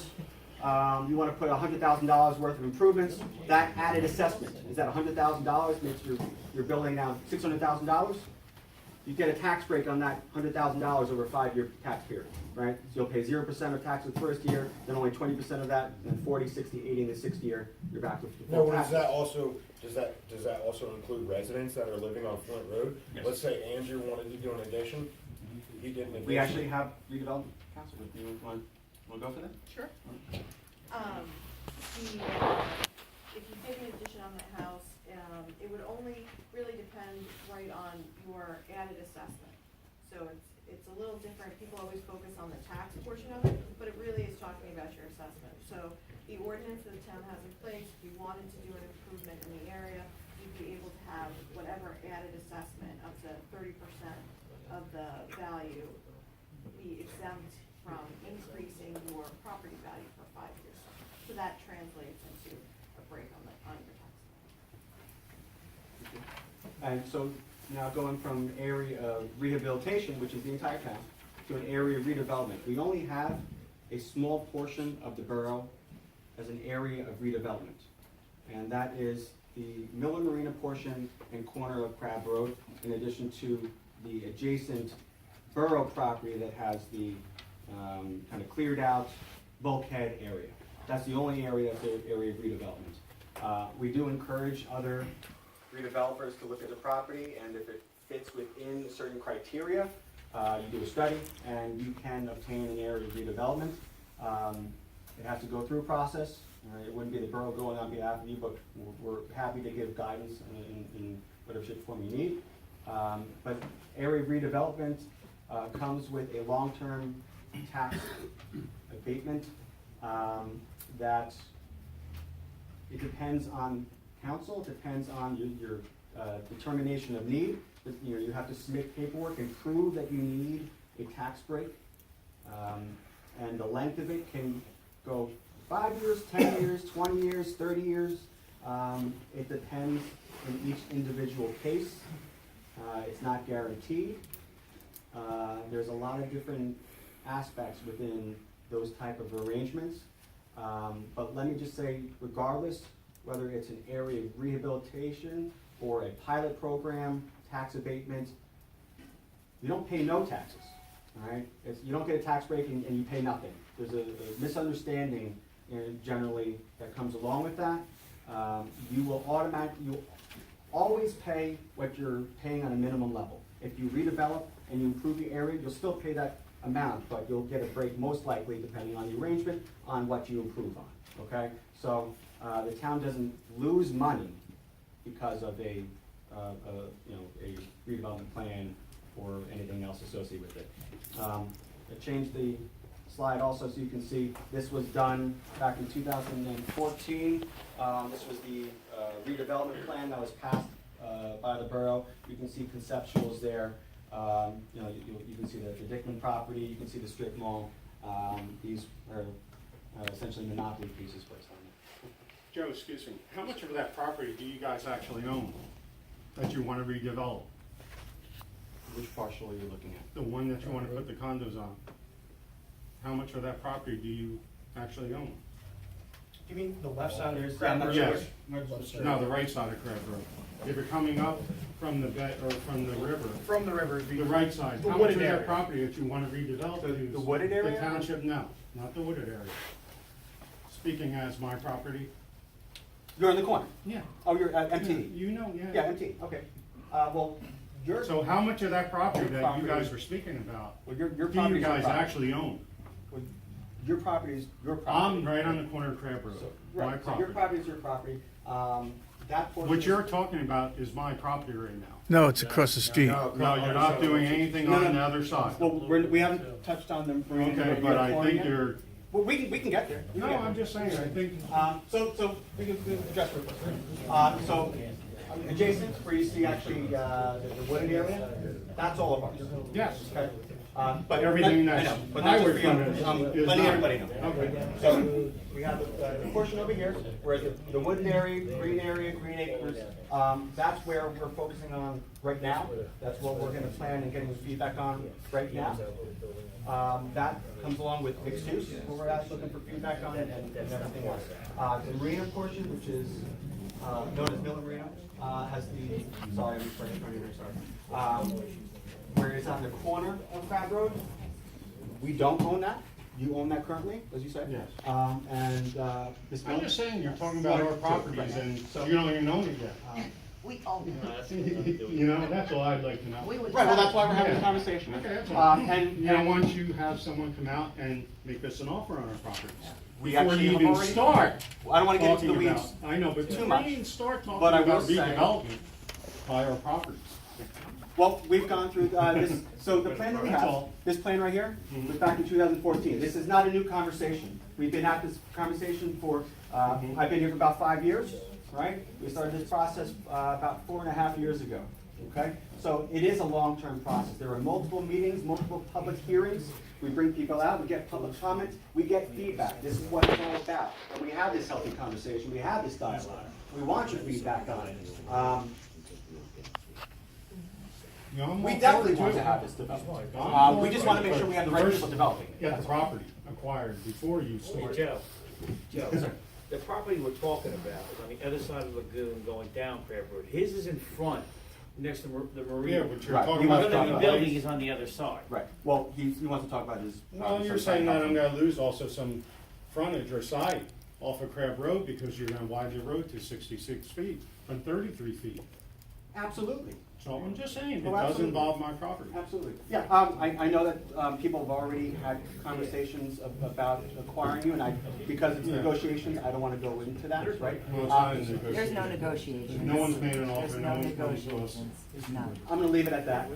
Speaker 4: You want to put $100,000 worth of improvements. That added assessment is that $100,000 makes your building now $600,000. You get a tax break on that $100,000 over a 5-year tax period, right? So you'll pay 0% of tax the first year, then only 20% of that, then 40, 60, 80, and the 6th year, you're back with the
Speaker 7: No,
Speaker 4: full
Speaker 7: does
Speaker 4: tax.
Speaker 7: that also, does that also include residents that are living on Flint Road?
Speaker 4: Yes.
Speaker 7: Let's say Andrew wanted to do an addition, he did an addition.
Speaker 4: We actually have redevelopment council, if you want to go for that?
Speaker 12: Sure. If you did an addition on the house, it would only really depend right on your added assessment. So it's a little different. People always focus on the tax portion of it, but it really is talking about your assessment. So the ordinance that the town has in place, if you wanted to do an improvement in the area, you'd be able to have whatever added assessment up to 30% of the value be exempt from increasing your property value for 5 years. So that translates into a break on your tax.
Speaker 4: And so now going from area of rehabilitation, which is the entire town, to an area of redevelopment. We only have a small portion of the borough as an area of redevelopment. And that is the Miller Marina portion and corner of Crab Road, in addition to the adjacent borough property that has the kind of cleared out bulkhead area. That's the only area of the area of redevelopment. We do encourage other redevelopers to look at the property, and if it fits within certain criteria, you do a study and you can obtain an area of redevelopment. It has to go through a process. It wouldn't be the borough going on behalf of you, but we're happy to give guidance in whatever shape or form you need. But area redevelopment comes with a long-term tax abatement that It depends on council, it depends on your determination of need. You know, you have to submit paperwork and prove that you need a tax break. And the length of it can go 5 years, 10 years, 20 years, 30 years. It depends in each individual case. It's not guaranteed. There's a lot of different aspects within those type of arrangements. But let me just say, regardless, whether it's an area of rehabilitation or a pilot program, tax abatement, you don't pay no taxes, all right? You don't get a tax break and you pay nothing. There's a misunderstanding generally that comes along with that. You'll always pay what you're paying on a minimum level. If you redevelop and you improve the area, you'll still pay that amount, but you'll get a break most likely, depending on the arrangement, on what you improve on, okay? So the town doesn't lose money because of a redevelopment plan or anything else associated with it. I changed the slide also so you can see this was done back in 2014. This was the redevelopment plan that was passed by the borough. You can see conceptuals there. You can see the Dickman property, you can see the strip mall. These are essentially monopoly pieces placed on there.
Speaker 13: Joe, excuse me, how much of that property do you guys actually own that you want to redevelop?
Speaker 4: Which parcel are you looking at?
Speaker 13: The one that you want to put the condos on? How much of that property do you actually own?
Speaker 11: You mean the left side of
Speaker 4: Yeah,
Speaker 11: Crab Road?
Speaker 13: Yes. No, the right side of Crab Road. If you're coming up from the from the river,
Speaker 11: From the river.
Speaker 13: the right side,
Speaker 11: The
Speaker 13: how much
Speaker 11: wooded
Speaker 13: of that
Speaker 11: area.
Speaker 13: property that you want to redevelop?
Speaker 4: The wooded area?
Speaker 13: The township, no, not the wooded area. Speaking as my property?
Speaker 4: You're in the corner.
Speaker 13: Yeah.
Speaker 4: Oh, you're at MT.
Speaker 13: Yeah, you know, yeah.
Speaker 4: Yeah, MT, okay. Well, your,
Speaker 13: So how much of that property that
Speaker 4: Property.
Speaker 13: you guys were speaking about
Speaker 4: well, your
Speaker 13: do
Speaker 4: property
Speaker 13: you
Speaker 4: is your
Speaker 13: guys
Speaker 4: property.
Speaker 13: actually own?
Speaker 4: Well, your property is your property.
Speaker 13: I'm right on the corner of Crab Road,
Speaker 4: So,
Speaker 13: my
Speaker 4: right, so your
Speaker 13: property.
Speaker 4: property is your property. That portion.
Speaker 13: What
Speaker 4: is-
Speaker 13: you're talking about is my property right now.
Speaker 1: No, it's across the street.
Speaker 13: No, you're not doing anything
Speaker 4: No,
Speaker 13: on
Speaker 4: no.
Speaker 13: the other side.
Speaker 4: Well, we haven't touched on the marina.
Speaker 13: Okay, but I think
Speaker 4: yet.
Speaker 13: you're,
Speaker 4: Well, we can get there. We
Speaker 13: no,
Speaker 4: can get
Speaker 13: I'm
Speaker 4: there.
Speaker 13: just saying, I think,
Speaker 4: So we can address real quick. So adjacent, where you see actually the wooded area, that's all of ours.
Speaker 13: yes.
Speaker 4: Okay. But
Speaker 13: Everything
Speaker 4: I
Speaker 13: that's
Speaker 4: know, but not just
Speaker 13: highway
Speaker 4: for you.
Speaker 13: frontage
Speaker 4: I'm
Speaker 13: is
Speaker 4: letting
Speaker 13: not.
Speaker 4: everybody know.
Speaker 13: Okay.
Speaker 4: So we have the portion over here, where the wooded area, green acres, that's where we're focusing on right now. That's what we're gonna plan and getting feedback on right now. That comes along with mixed use, where we're actually looking for feedback on it and everything else. The marina portion, which is known as Miller Marina, has the, sorry, I'm sorry, where it's on the corner of Crab Road. We don't own that. You own that currently, as you said?
Speaker 13: Yes.
Speaker 4: This
Speaker 13: I'm just saying, you're talking about our properties and you don't even own it yet.
Speaker 14: We own it.
Speaker 13: You know, that's all I'd like to know.
Speaker 14: We would
Speaker 4: Right, well, that's why we're having
Speaker 13: Yeah.
Speaker 4: a conversation.
Speaker 13: Okay, that's all.
Speaker 4: And,
Speaker 13: You don't want you have someone come out and make us an offer on our properties.
Speaker 4: We
Speaker 13: Before
Speaker 4: actually
Speaker 13: you
Speaker 4: have
Speaker 13: even
Speaker 4: already-
Speaker 13: start
Speaker 4: I don't wanna get into the
Speaker 13: talking
Speaker 4: weeds.
Speaker 13: about, I know, but
Speaker 4: too
Speaker 13: before
Speaker 4: much.
Speaker 13: you even start talking
Speaker 4: But I will
Speaker 13: about
Speaker 4: say-
Speaker 13: redevelopment, by our properties.
Speaker 4: Well, we've gone through this, so the plan that we
Speaker 13: That's
Speaker 4: have,
Speaker 13: all.
Speaker 4: this plan right here, was back in 2014. This is not a new conversation. We've been at this conversation for, I've been here for about 5 years, right? We started this process about 4.5 years ago, okay? So it is a long-term process. There are multiple meetings, multiple public hearings. We bring people out, we get public comment, we get feedback. This is what it's all about. And we have this healthy conversation, we have this dialogue. We want your feedback on it.
Speaker 13: You know, I'm
Speaker 4: We
Speaker 13: all
Speaker 4: definitely
Speaker 13: for it,
Speaker 4: want
Speaker 13: too.
Speaker 4: to have this development.
Speaker 13: I'm
Speaker 4: We
Speaker 13: for
Speaker 4: just
Speaker 13: it,
Speaker 4: want to make
Speaker 13: but
Speaker 4: sure we have the right
Speaker 13: first,
Speaker 4: people developing.
Speaker 13: Get the property acquired before you start.
Speaker 6: Joe, the property we're talking about is on the other side of the lagoon going down Crab Road. His is in front, next to the marina.
Speaker 13: Yeah, but you're
Speaker 4: Right.
Speaker 13: talking
Speaker 4: You
Speaker 13: about.
Speaker 4: want
Speaker 6: The
Speaker 4: to
Speaker 6: building is on the other side.
Speaker 4: Right, well, he wants to talk about his.
Speaker 13: Well, you're saying that I'm gonna lose also some frontage or side off of Crab Road because you're gonna widen the road to 66 feet from 33 feet.
Speaker 4: Absolutely,
Speaker 13: So I'm just saying, it
Speaker 4: Oh,
Speaker 13: does
Speaker 4: absolutely.
Speaker 13: involve my property.
Speaker 4: absolutely. Yeah, I know that people have already had conversations about acquiring you, and because it's
Speaker 13: Yeah.
Speaker 4: negotiations, I don't want to go into that, right?
Speaker 13: Well, it's not in
Speaker 14: There's no
Speaker 13: negotiation.
Speaker 14: negotiations.
Speaker 13: No one's made an
Speaker 14: There's
Speaker 13: offer,
Speaker 14: no
Speaker 13: no one's come to us.
Speaker 14: negotiations. None.
Speaker 4: I'm gonna leave it at that.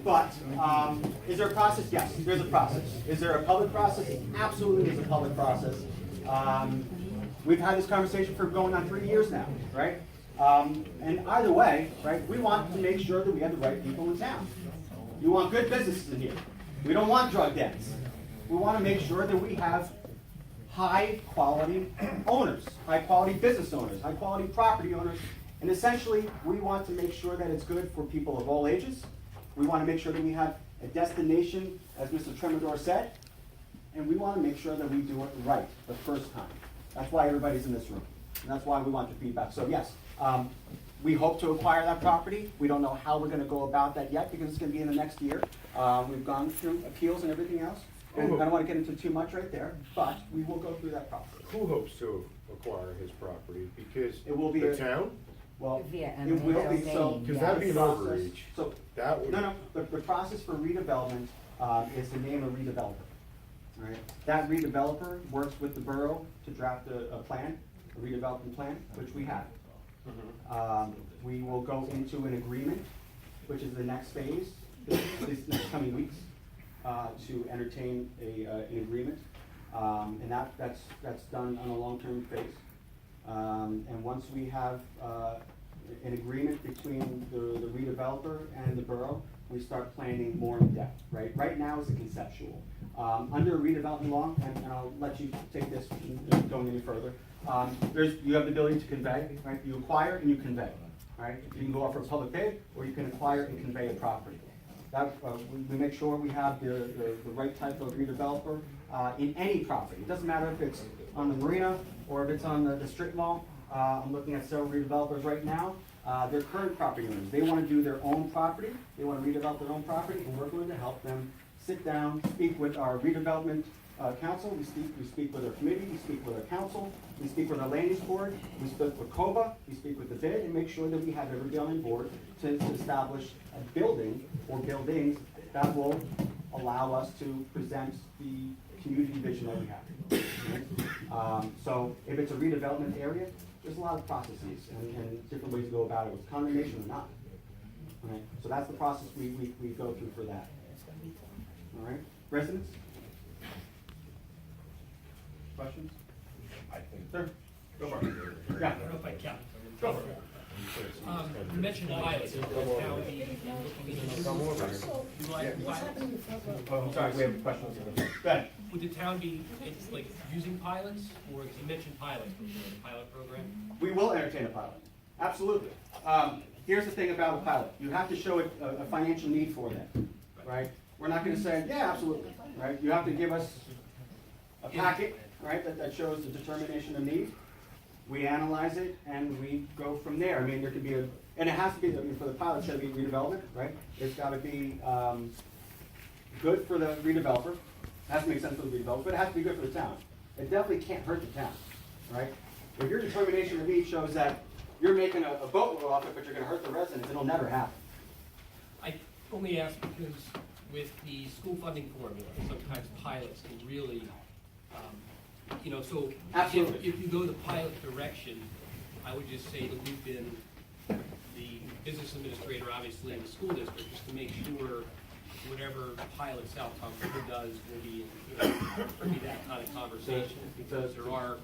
Speaker 4: But, is there a process? Yes, there's a process. Is there a public process? Absolutely, there's a public process. We've had this conversation for going on 3 years now, right? And either way, right, we want to make sure that we have the right people in town. You want good businesses in here. We don't want drug dens. We want to make sure that we have high-quality owners, high-quality business owners, high-quality property owners, and essentially, we want to make sure that it's good for people of all ages. We want to make sure that we have a destination, as Mr. Tremador said, and we want to make sure that we do it right the first time. That's why everybody's in this room, and that's why we want your feedback. So yes, we hope to acquire that property. We don't know how we're going to go about that yet because it's going to be in the next year. We've gone through appeals and everything else, and I don't want to get into too much right there, but we will go through that process.
Speaker 8: Who hopes to acquire his property? Because
Speaker 4: It will be
Speaker 8: the
Speaker 4: a-
Speaker 8: town?
Speaker 4: Well,
Speaker 14: Via
Speaker 4: it will be, so.
Speaker 14: domain,
Speaker 8: Because that'd be an
Speaker 4: process-
Speaker 8: overreach.
Speaker 4: So,
Speaker 8: That would.
Speaker 4: no, the process for redevelopment is to name a redeveloper. Right? That redeveloper works with the borough to draft a plan, a redevelopment plan, which we have. We will go into an agreement, which is the next phase, this next coming weeks, to entertain an agreement. And that's done on a long-term phase. And once we have an agreement between the redeveloper and the borough, we start planning more in depth, right? Right now it's a conceptual. Under redevelopment law, and I'll let you take this going any further, you have the ability to convey, right? You acquire and you convey, right? You can go out for a public bid, or you can acquire and convey a property. That, we make sure we have the right type of redeveloper in any property. It doesn't matter if it's on the marina or if it's on the strip mall. I'm looking at several redevelopers right now. They're current property owners. They want to do their own property. They want to redevelop their own property, and we're going to help them sit down, speak with our redevelopment council. We speak with our committee. We speak with our council. We speak with our land use board. We speak with COBA. We speak with the bid and make sure that we have everybody on board to establish a building or buildings that will allow us to present the community vision that we have. So if it's a redevelopment area, there's a lot of processes and different ways to go about it, with condemnation or not. All right? So that's the process we go through for that. All right, residents? Questions?
Speaker 6: I think.
Speaker 4: Sir? Go for it. Yeah.
Speaker 15: I don't know if I can.
Speaker 4: Go for it.
Speaker 15: You mentioned pilots. Now
Speaker 8: Come over here.
Speaker 4: Oh, I'm sorry, we have questions. Go ahead.
Speaker 15: Would the town be, it's like using pilots, or you mentioned pilots, the pilot program?
Speaker 4: We will entertain a pilot, absolutely. Here's the thing about a pilot, you have to show a financial need for them, right? We're not gonna say, yeah, absolutely, right? You have to give us a packet, right, that shows the determination of need. We analyze it and we go from there. I mean, there could be and it has to be, I mean, for the pilot, it's gotta be redevelopment, right? It's gotta be good for the redeveloper. It has to make sense for the redeveloper, but it has to be good for the town. It definitely can't hurt the town, right? If your determination of need shows that you're making a boatload off it, but you're gonna hurt the residents, it'll never happen.
Speaker 15: I only ask because with the school funding formula, sometimes pilots can really, so
Speaker 4: Absolutely.
Speaker 15: if you go the pilot direction, I would just say that we've been the business administrator, obviously, in the school district, just to make sure whatever pilot South Concord does will be, will be that kind of conversation, because there are,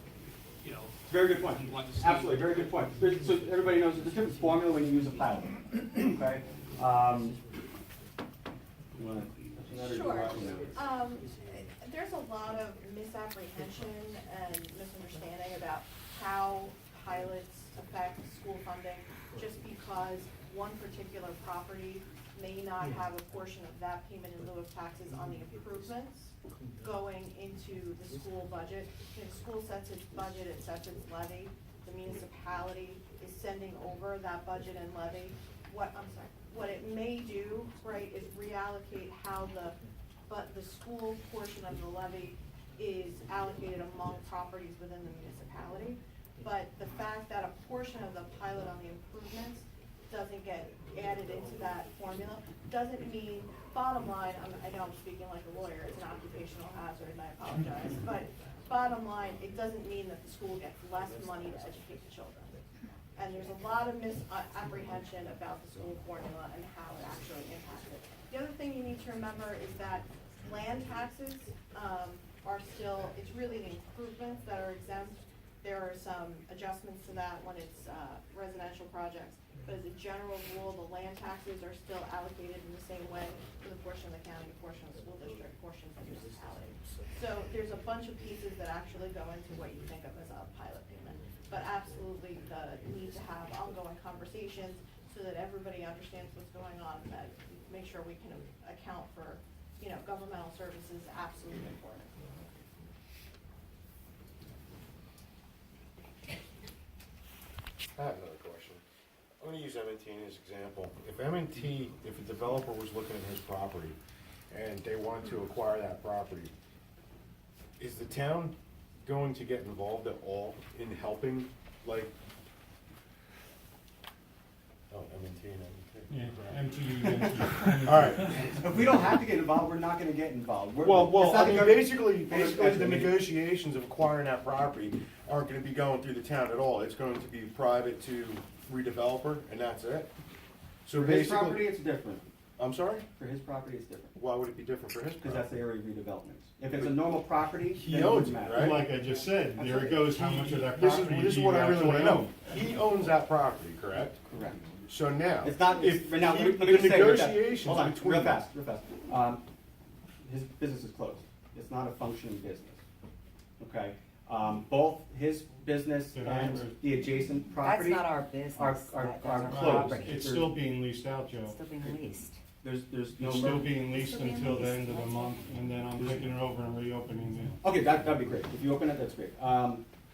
Speaker 4: Very good point.
Speaker 15: you want to see.
Speaker 4: Absolutely, very good point. So everybody knows there's a different formula when you use a pilot, okay? You wanna-
Speaker 12: Sure. There's a lot of misapprehension and misunderstanding about how pilots affect school funding, just because one particular property may not have a portion of that payment in lieu of taxes on the improvements going into the school budget. When school sets its budget, it sets its levy. The municipality is sending over that budget and levy. What it may do, right, is reallocate how the school portion of the levy is allocated among properties within the municipality. But the fact that a portion of the pilot on the improvements doesn't get added into that formula doesn't mean, bottom line, I know I'm speaking like a lawyer, it's an occupational hazard and I apologize, but bottom line, it doesn't mean that the school gets less money to educate the children. And there's a lot of misapprehension about the school formula and how it actually impacts it. The other thing you need to remember is that land taxes are still, it's really the improvements that are exempt. there are some adjustments to that when it's residential projects. But as a general rule, the land taxes are still allocated in the same way for the portion of the county, portion of the school district, portion of the municipality. So there's a bunch of pieces that actually go into what you think of as a pilot payment. But absolutely the need to have ongoing conversations so that everybody understands what's going on, and that make sure we can account for, you know, governmental services is absolutely important.
Speaker 8: I have another question. I'm gonna use M&T as an example. If M&T, if a developer was looking at his property and they wanted to acquire that property, is the town going to get involved at all in helping, like? Oh, M&T and
Speaker 13: MTU.
Speaker 8: All right.
Speaker 10: If we don't have to get involved, we're not gonna get involved.
Speaker 8: Well,
Speaker 10: It's
Speaker 8: I
Speaker 10: not
Speaker 8: mean,
Speaker 10: gonna-
Speaker 8: basically,
Speaker 10: That's
Speaker 8: the
Speaker 10: what I mean.
Speaker 8: negotiations of acquiring that property aren't gonna be going through the town at all. It's going to be private to redeveloper, and that's it. So
Speaker 10: For his property,
Speaker 8: basically,
Speaker 10: it's different.
Speaker 8: I'm sorry?
Speaker 10: For his property, it's different,
Speaker 8: Why would it be different for his
Speaker 10: because that's
Speaker 8: property?
Speaker 10: the area of redevelopment. If it's a normal property,
Speaker 8: He
Speaker 10: then it
Speaker 8: owns
Speaker 10: wouldn't
Speaker 8: it,
Speaker 10: matter.
Speaker 8: right?
Speaker 13: Like I just said, there it goes, how much of that property
Speaker 8: This
Speaker 13: do
Speaker 8: is
Speaker 13: you
Speaker 8: what I really wanna
Speaker 13: actually
Speaker 8: know.
Speaker 13: own?
Speaker 8: He owns that property, correct?
Speaker 10: Correct.
Speaker 8: So now,
Speaker 10: It's not,
Speaker 8: if
Speaker 10: right now, let me
Speaker 8: the
Speaker 10: just say, real fast.
Speaker 8: negotiations
Speaker 10: Hold on,
Speaker 8: between.
Speaker 10: real fast. His business is closed. It's not a functioning business. Okay? Both his business
Speaker 13: Did I
Speaker 10: and
Speaker 13: ever-
Speaker 10: the adjacent
Speaker 14: That's
Speaker 10: property
Speaker 14: not our business.
Speaker 10: are
Speaker 14: That's our
Speaker 10: closed.
Speaker 14: property.
Speaker 13: It's still being leased out, Joe.
Speaker 14: It's still being leased.
Speaker 10: There's no.
Speaker 13: It's still being leased
Speaker 14: Still being
Speaker 13: until the
Speaker 14: leased.
Speaker 13: end of the month, and then I'm taking it over and reopening it.
Speaker 10: Okay, that'd be great. If you open it, that's great.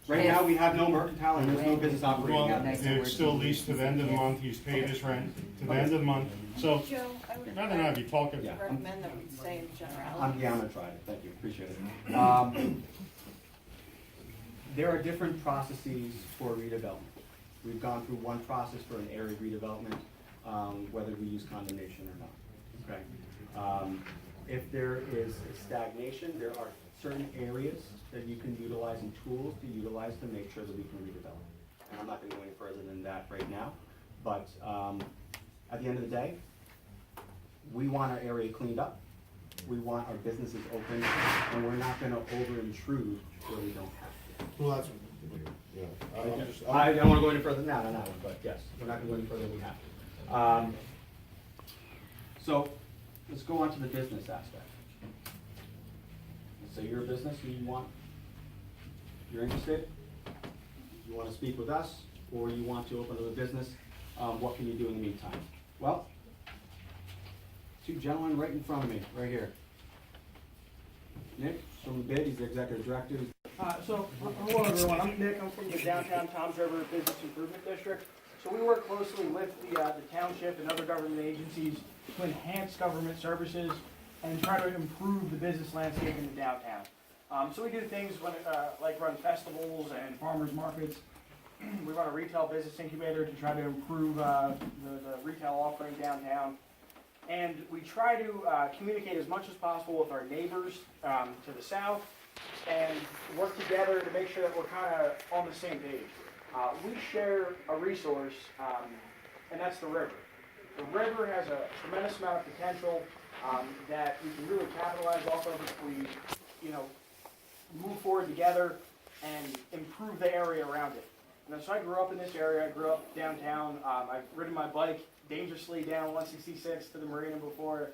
Speaker 10: Right now, we have no mercantile and there's no business operating
Speaker 13: Well,
Speaker 10: out
Speaker 14: Nice
Speaker 10: there.
Speaker 14: to
Speaker 13: it's
Speaker 14: work
Speaker 13: still
Speaker 14: with you.
Speaker 13: leased to the end of the month, he's paid his rent to the end of the month, so
Speaker 12: Joe, I would
Speaker 13: rather not be talking.
Speaker 10: Yeah.
Speaker 12: recommend that we stay in generality.
Speaker 10: I'm gonna try it. Thank you, appreciate it. There are different processes for redevelopment. We've gone through one process for an area redevelopment, whether we use condemnation or not, okay? If there is stagnation, there are certain areas that you can utilize and tools to utilize to make sure that we can redevelop. And I'm not gonna go any further than that right now, but, at the end of the day, we want our area cleaned up. We want our businesses open, and we're not gonna over intrude where we don't have to.
Speaker 8: Well, that's, yeah. I'm just-
Speaker 10: I don't wanna go any further than that on that one, but yes, we're not gonna go any further than we have to. So, let's go on to the business aspect. Let's say you're a business and you're interested, you wanna speak with us, or you want to open up a business, what can you do in the meantime? Well, two gentlemen right in front of me, right here. Nick, from the bid, he's the executive director.
Speaker 11: Hello everyone, I'm Nick, I'm from the downtown Toms River Business Improvement District. So we work closely with the township and other government agencies to enhance government services and try to improve the business landscape in the downtown. So we do things like run festivals and farmers markets. We run a retail business incubator to try to improve the retail offering downtown. And we try to communicate as much as possible with our neighbors to the south and work together to make sure that we're kind of on the same page. We share a resource, and that's the river. The river has a tremendous amount of potential that we can really capitalize off of if we, move forward together and improve the area around it. And so I grew up in this area. I grew up downtown. I've ridden my bike dangerously down 166 to the marina before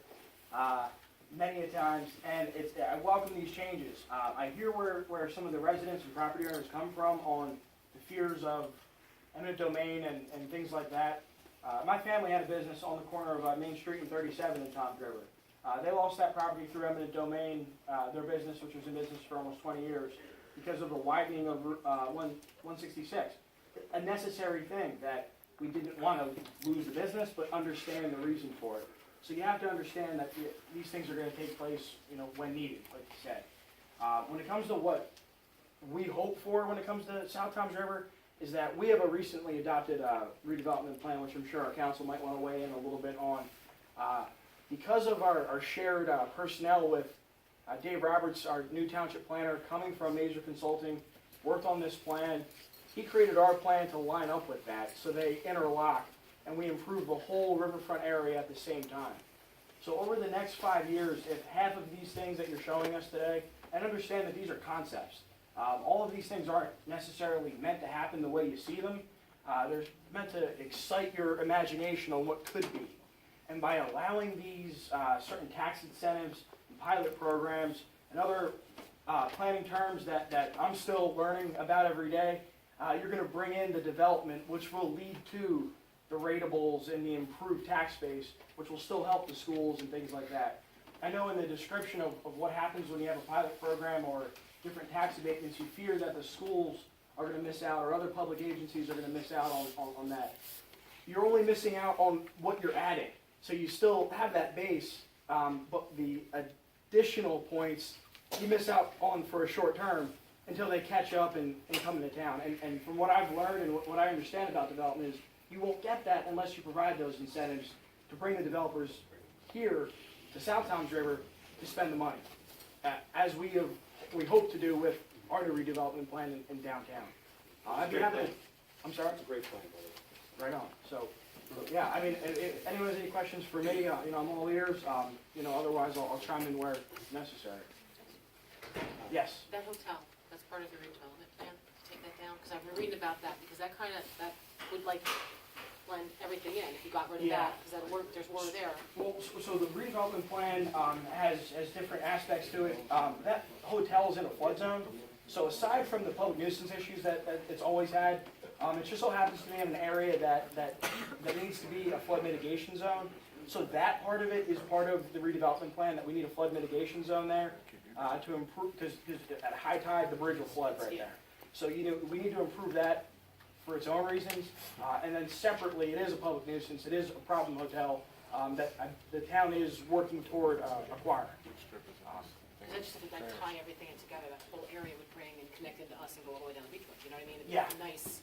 Speaker 11: many a times, and I welcome these changes. I hear where some of the residents and property owners come from on the fears of eminent domain and things like that. My family had a business on the corner of Main Street and 37 in Toms River. They lost that property through eminent domain, their business, which was in business for almost 20 years, because of the widening of 166. A necessary thing that we didn't want to lose the business, but understand the reason for it. So you have to understand that these things are going to take place, when needed, like you said. When it comes to what we hope for when it comes to South Toms River, is that we have a recently adopted redevelopment plan, which I'm sure our council might want to weigh in a little bit on. Because of our shared personnel with Dave Roberts, our new township planner, coming from Major Consulting, worked on this plan. He created our plan to line up with that, so they interlock, and we improve the whole riverfront area at the same time. So over the next 5 years, if half of these things that you're showing us today, and understand that these are concepts, All of these things aren't necessarily meant to happen the way you see them. They're meant to excite your imagination on what could be. And by allowing these certain tax incentives, and pilot programs, and other planning terms that I'm still learning about every day, you're going to bring in the development, which will lead to the ratables and the improved tax base, which will still help the schools and things like that. I know in the description of what happens when you have a pilot program or different tax abatements, you fear that the schools are going to miss out or other public agencies are going to miss out on that. You're only missing out on what you're adding. So you still have that base, but the additional points you miss out on for a short term until they catch up and come into town. And from what I've learned and what I understand about development is you won't get that unless you provide those incentives to bring the developers here to South Toms River to spend the money, as we hope to do with our new redevelopment plan in downtown. I'd be happy to, I'm sorry?
Speaker 10: It's a great plan, buddy.
Speaker 11: Right on. So, yeah, I mean, if anyone has any questions for me, I'm all ears. Otherwise I'll chime in where necessary. Yes?
Speaker 14: That hotel, that's part of your redevelopment plan, take that down, because I've been reading about that, because that would like blend everything in, if you got rid of
Speaker 11: Yeah.
Speaker 14: that, because there's water there.
Speaker 11: Well, so the redevelopment plan has different aspects to it. That hotel is in a flood zone, so aside from the public nuisance issues that it's always had, it just so happens to be in an area that needs to be a flood mitigation zone. So that part of it is part of the redevelopment plan, that we need a flood mitigation zone there to improve, because at high tide, the bridge will flood right there. So we need to improve that for its own reasons, and then separately, it is a public nuisance, it is a problem hotel that the town is working toward acquiring.
Speaker 14: Because I just think that tie everything in together, that whole area would bring and connect into us and go all the way down the beach, you know what I mean? It'd be
Speaker 11: Yeah.
Speaker 14: nice.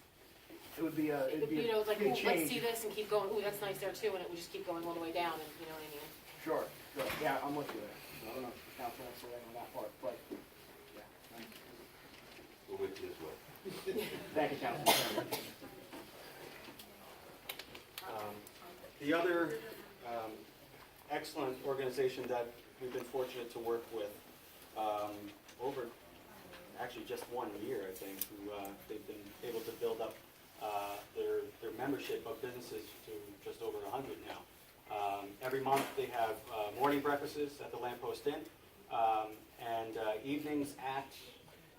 Speaker 11: It would be a
Speaker 14: Like,
Speaker 11: big
Speaker 14: ooh,
Speaker 11: change.
Speaker 14: let's see this and keep going, ooh, that's nice there too, and it would just keep going all the way down, and you know what I mean?
Speaker 11: Sure. Yeah, I'm with you there. I don't know if the council wants to weigh in on that part, but, yeah.
Speaker 6: We'll wait this way.
Speaker 11: Thank you, Councilman.
Speaker 10: The other excellent organization that we've been fortunate to work with over actually just 1 year, I think, who they've been able to build up their membership of businesses to just over 100 now. Every month they have morning breakfasts at the Lamppost Inn and evenings at...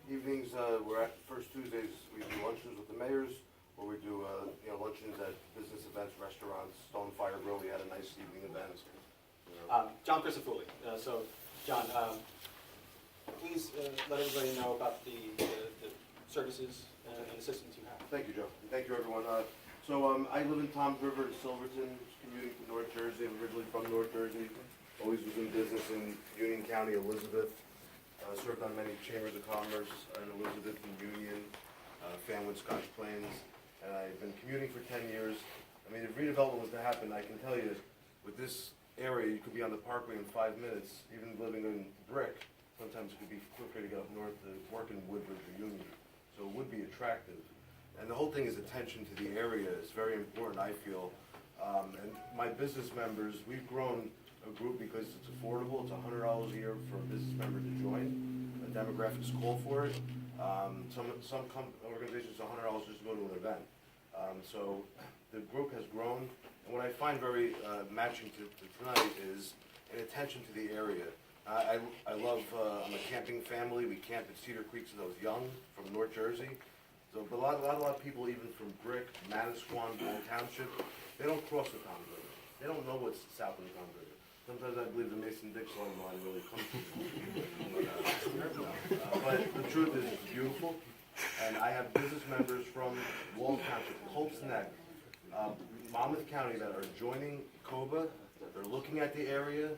Speaker 16: Evenings, we're at first Tuesdays, we do luncheons with the mayors, or we do luncheons at business events, restaurants, Stone Fire Grill. We had a nice evening event.
Speaker 10: John Crisafulli. So, John, please let everybody know about the services and assistance you have.
Speaker 16: Thank you, Joe. And thank you, everyone. I live in Toms River in Silverton, commuting to North Jersey. I'm originally from North Jersey. Always was in business in Union County, Elizabeth. Served on many chambers of commerce in Elizabeth and Union, Fanwood, Scotch Plains, and I've been commuting for 10 years. I mean, if redevelopment was to happen, I can tell you, with this area, you could be on the Parkway in 5 minutes. Even living in Brick, sometimes it could be quicker to get up north to work in Woodbridge or Union. So it would be attractive. And the whole thing is attention to the area. It's very important, I feel. And my business members, we've grown a group because it's affordable. It's $100 a year for a business member to join. The demographics call for it. Some organizations, $100 just to go to an event. So the group has grown. And what I find very matching to tonight is an attention to the area. I love, I'm a camping family. We camped at Cedar Creek since I was young, from North Jersey. So, but a lot of people, even from Brick, Manasquan, Bull Township, they don't cross the Toms River. They don't know what's south of the Toms River. Sometimes I believe the Mason-Dixon line really comes from. But the truth is, it's beautiful. And I have business members from Wall Township, Colts Neck, Monmouth County that are joining COBA. They're looking at the area.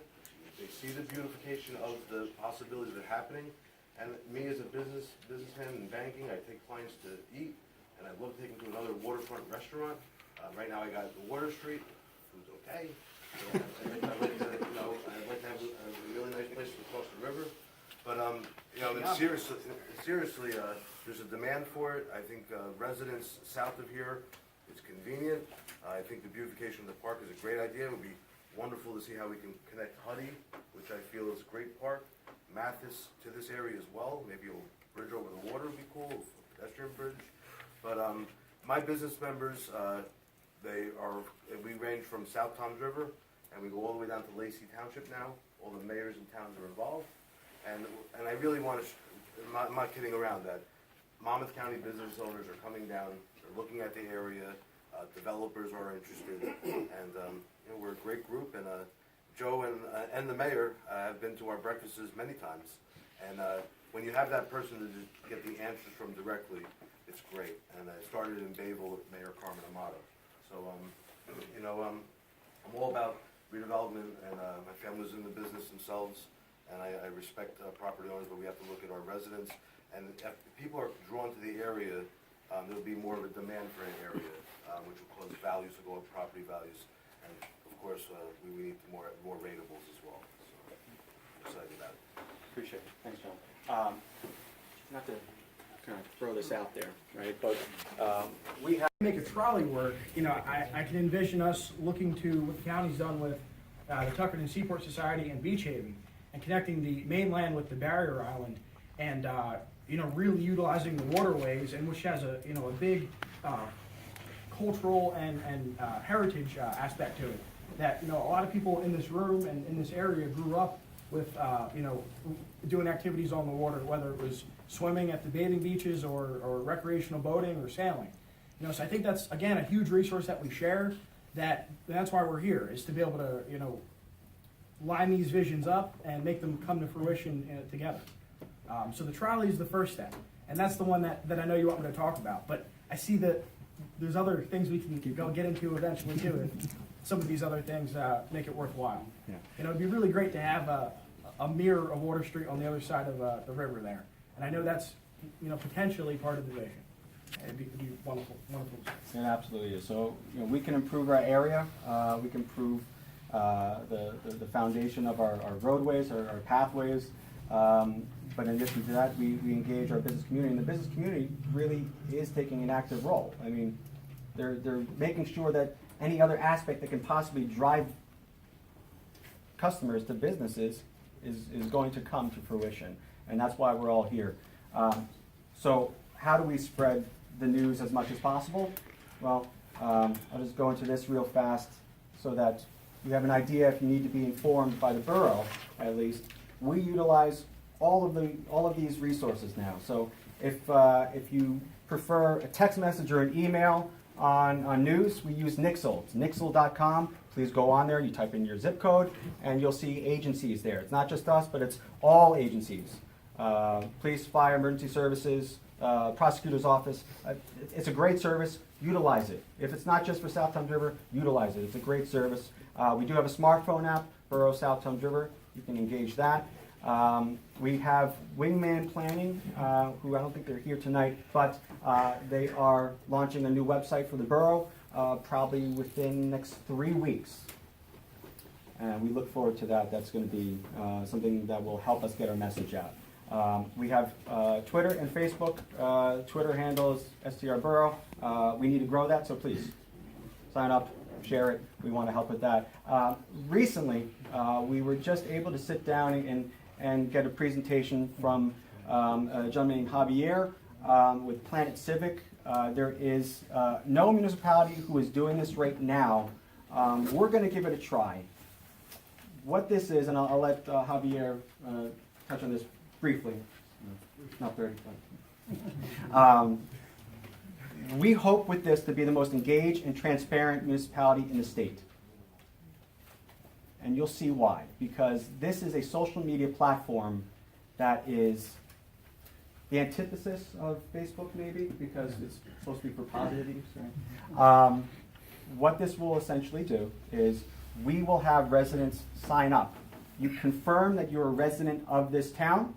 Speaker 16: They see the beautification of the possibilities that are happening. And me as a businessman in banking, I take clients to eat, and I'd love to take them to another waterfront restaurant. Right now I got the Water Street, who's okay. So I'd like to have a really nice place to cross the river. But and seriously, there's a demand for it. I think residents south of here, it's convenient. I think the beautification of the park is a great idea. It would be wonderful to see how we can connect Huddy, which I feel is a great park, Mathis to this area as well. Maybe a bridge over the water would be cool, a pedestrian bridge. But my business members, we range from South Toms River, and we go all the way down to Lacey Township now. All the mayors and towns are involved. And I really want to, I'm not kidding around, that Monmouth County business owners are coming down, they're looking at the area, developers are interested, and we're a great group, and Joe and the mayor have been to our breakfasts many times, and when you have that person to just get the answers from directly, it's great. And I started in Bayville with Mayor Carmen Amato. So, I'm all about redevelopment, and my family's in the business themselves, and I respect property owners, but we have to look at our residents. And if people are drawn to the area, there'll be more of a demand for an area, which will cause values to go up, property values. And of course, we need more rateables as well. So I'm excited about it.
Speaker 10: Appreciate it. Thanks, John. Not to kind of throw this out there, right, but we have
Speaker 11: Make a trolley work, I can envision us looking to what the county's done with the Tuckerton Seaport Society and Beach Haven, and connecting the mainland with the barrier island, and really utilizing the waterways, and which has a big cultural and heritage aspect to it. That a lot of people in this room and in this area grew up with doing activities on the water, whether it was swimming at the bathing beaches or recreational boating or sailing. So I think that's, again, a huge resource that we share. That's why we're here, is to be able to line these visions up and make them come to fruition together. So the trolley is the first step, and that's the one that I know you want me to talk about. But I see that there's other things we can get into eventually too, and some of these other things make it worthwhile.
Speaker 10: Yeah.
Speaker 11: It'd be really great to have a mirror of Water Street on the other side of the river there, and I know that's potentially part of the vision. It'd be wonderful, wonderful.
Speaker 10: It absolutely is. So, we can improve our area, we can improve the foundation of our roadways, our pathways, but in addition to that, we engage our business community, and the business community really is taking an active role. I mean, they're making sure that any other aspect that can possibly drive customers to businesses is going to come to fruition, and that's why we're all here. So how do we spread the news as much as possible? Well, I'll just go into this real fast so that you have an idea if you need to be informed by the borough, at least. We utilize all of these resources now. So if you prefer a text message or an email on news, we use Nixle. It's nixle.com. Please go on there, you type in your zip code, and you'll see agencies there. It's not just us, but it's all agencies. Police, fire, emergency services, prosecutor's office. It's a great service. Utilize it. If it's not just for South Thames River, utilize it. It's a great service. We do have a smartphone app, Borough South Thames River. You can engage that. We have Wingman Planning, who I don't think they're here tonight, but they are launching a new website for the borough probably within the next 3 weeks. And we look forward to that. That's going to be something that will help us get our message out. We have Twitter and Facebook. Twitter handle is STR Borough. We need to grow that, so please sign up, share it. We want to help with that. Recently, we were just able to sit down and get a presentation from a gentleman named Javier with Planet Civic. There is no municipality who is doing this right now. We're going to give it a try. What this is, and I'll let Javier touch on this briefly. Not very fun. We hope with this to be the most engaged and transparent municipality in the state. And you'll see why. Because this is a social media platform that is the antithesis of Facebook, maybe, because it's supposed to be for positive use. Right? What this will essentially do is we will have residents sign up. You confirm that you're a resident of this town.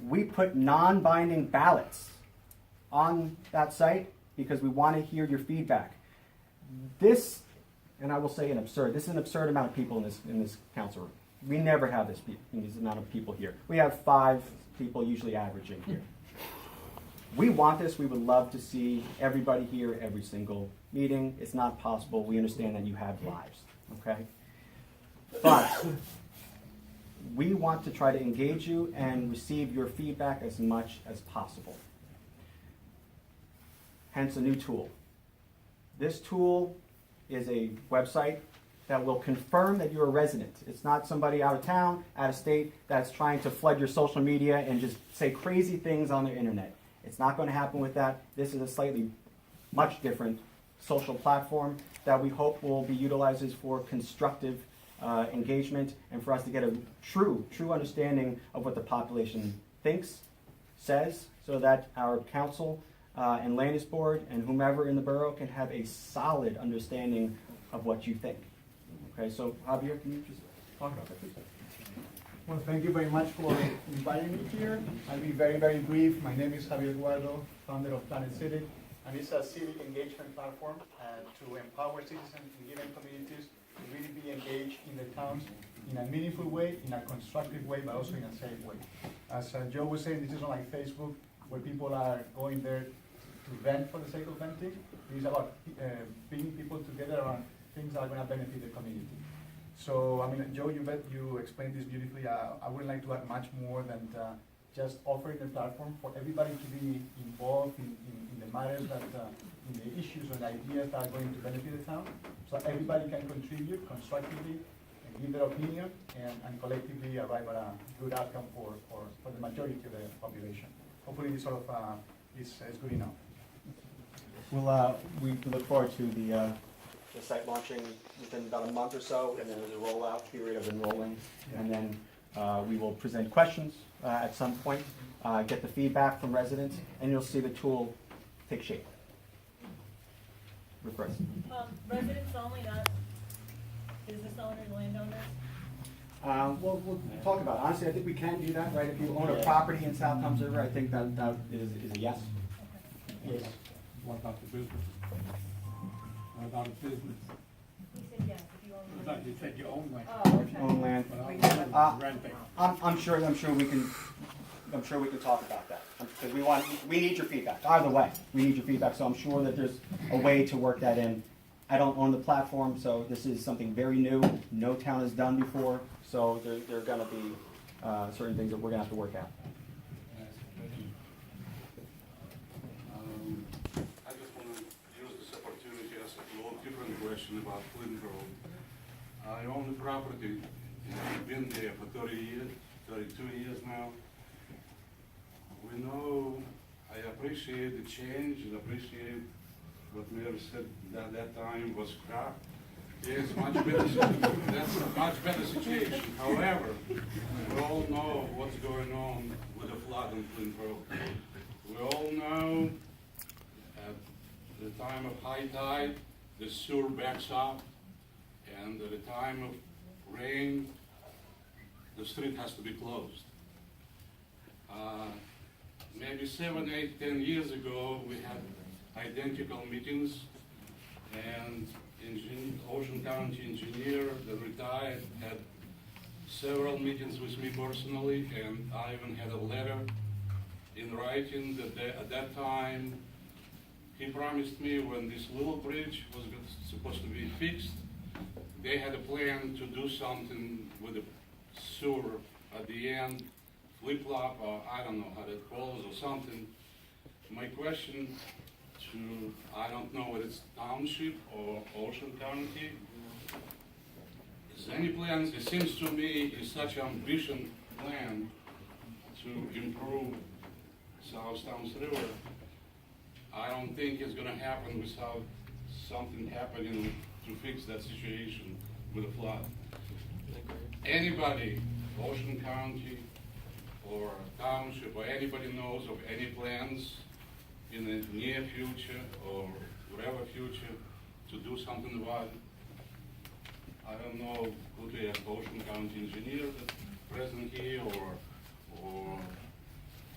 Speaker 10: We put non-binding ballots on that site because we want to hear your feedback. This, and I will say this is an absurd amount of people in this council room. We never have this amount of people here. We have 5 people usually averaging here. We want this. We would love to see everybody here every single meeting. It's not possible. We understand that you have lives, okay? But we want to try to engage you and receive your feedback as much as possible. Hence a new tool. This tool is a website that will confirm that you're a resident. It's not somebody out of town, out of state, that's trying to flood your social media and just say crazy things on the internet. It's not going to happen with that. This is a slightly much different social platform that we hope will be utilized for constructive engagement and for us to get a true understanding of what the population thinks, says, so that our council and land use board and whomever in the borough can have a solid understanding of what you think. Okay, so Javier, can you just talk about that, please?
Speaker 17: Well, thank you very much for inviting me here. I'll be very, very brief. My name is Javier Eduardo, founder of Planet Civic, and it's a civic engagement platform to empower citizens in given communities to really be engaged in the towns in a meaningful way, in a constructive way, but also in a safe way. As Joe was saying, this is not like Facebook, where people are going there to vent for the sake of venting. It is about bringing people together around things that are going to benefit the community. So, I mean, Joe, you explained this beautifully. I wouldn't like to add much more than just offering the platform for everybody to be involved in the matters that, in the issues or the ideas that are going to benefit the town. So everybody can contribute constructively and give their opinion and collectively arrive at a good outcome for the majority of the population. Hopefully this sort of is good enough.
Speaker 10: Well, we look forward to the site launching within about a month or so, and then there's a rollout period of enrolling, and then we will present questions at some point, get the feedback from residents, and you'll see the tool take shape. Request.
Speaker 12: Residents only, not business owners, landowners?
Speaker 10: Well, we'll talk about it. Honestly, I think we can do that, right? If you own a property in South Tom's River, I think that is a yes.
Speaker 12: Okay.
Speaker 10: Yes.
Speaker 1: What about the business? What about the business?
Speaker 12: He said yes, if you own
Speaker 1: I thought you said you own land.
Speaker 12: Oh, okay.
Speaker 10: Own land.
Speaker 1: But I'm renting.
Speaker 10: I'm sure we can talk about that, because we need your feedback. Either way, we need your feedback, so I'm sure that there's a way to work that in. I don't own the platform, so this is something very new. No town has done before, so there are gonna be certain things that we're gonna have to work out.
Speaker 18: I just want to use this opportunity to ask a little different question about Clinton Road. I own the property, and I've been there for 30 years, 32 years now. We know, I appreciate the change and appreciate what Mayor said that that time was crap. It's much better, that's a much better situation. However, we all know what's going on with the flood in Clinton Road. We all know at the time of high tide, the sewer backs up, and at the time of rain, the street has to be closed. Maybe 7, 8, 10 years ago, we had identical meetings, and Ocean County engineer that retired had several meetings with me personally, and I even had a letter in writing that at that time he promised me when this little bridge was supposed to be fixed, they had a plan to do something with the sewer at the end, flip-flop, or I don't know how to call it or something. My question to, I don't know whether it's township or Ocean County, is any plans, it seems to me is such an ambitious plan to improve South Towns River. I don't think it's gonna happen without something happening to fix that situation with the flood. Anybody, Ocean County or township or anybody knows of any plans in the near future or whatever future to do something about it? I don't know, could be an Ocean County engineer that's present here or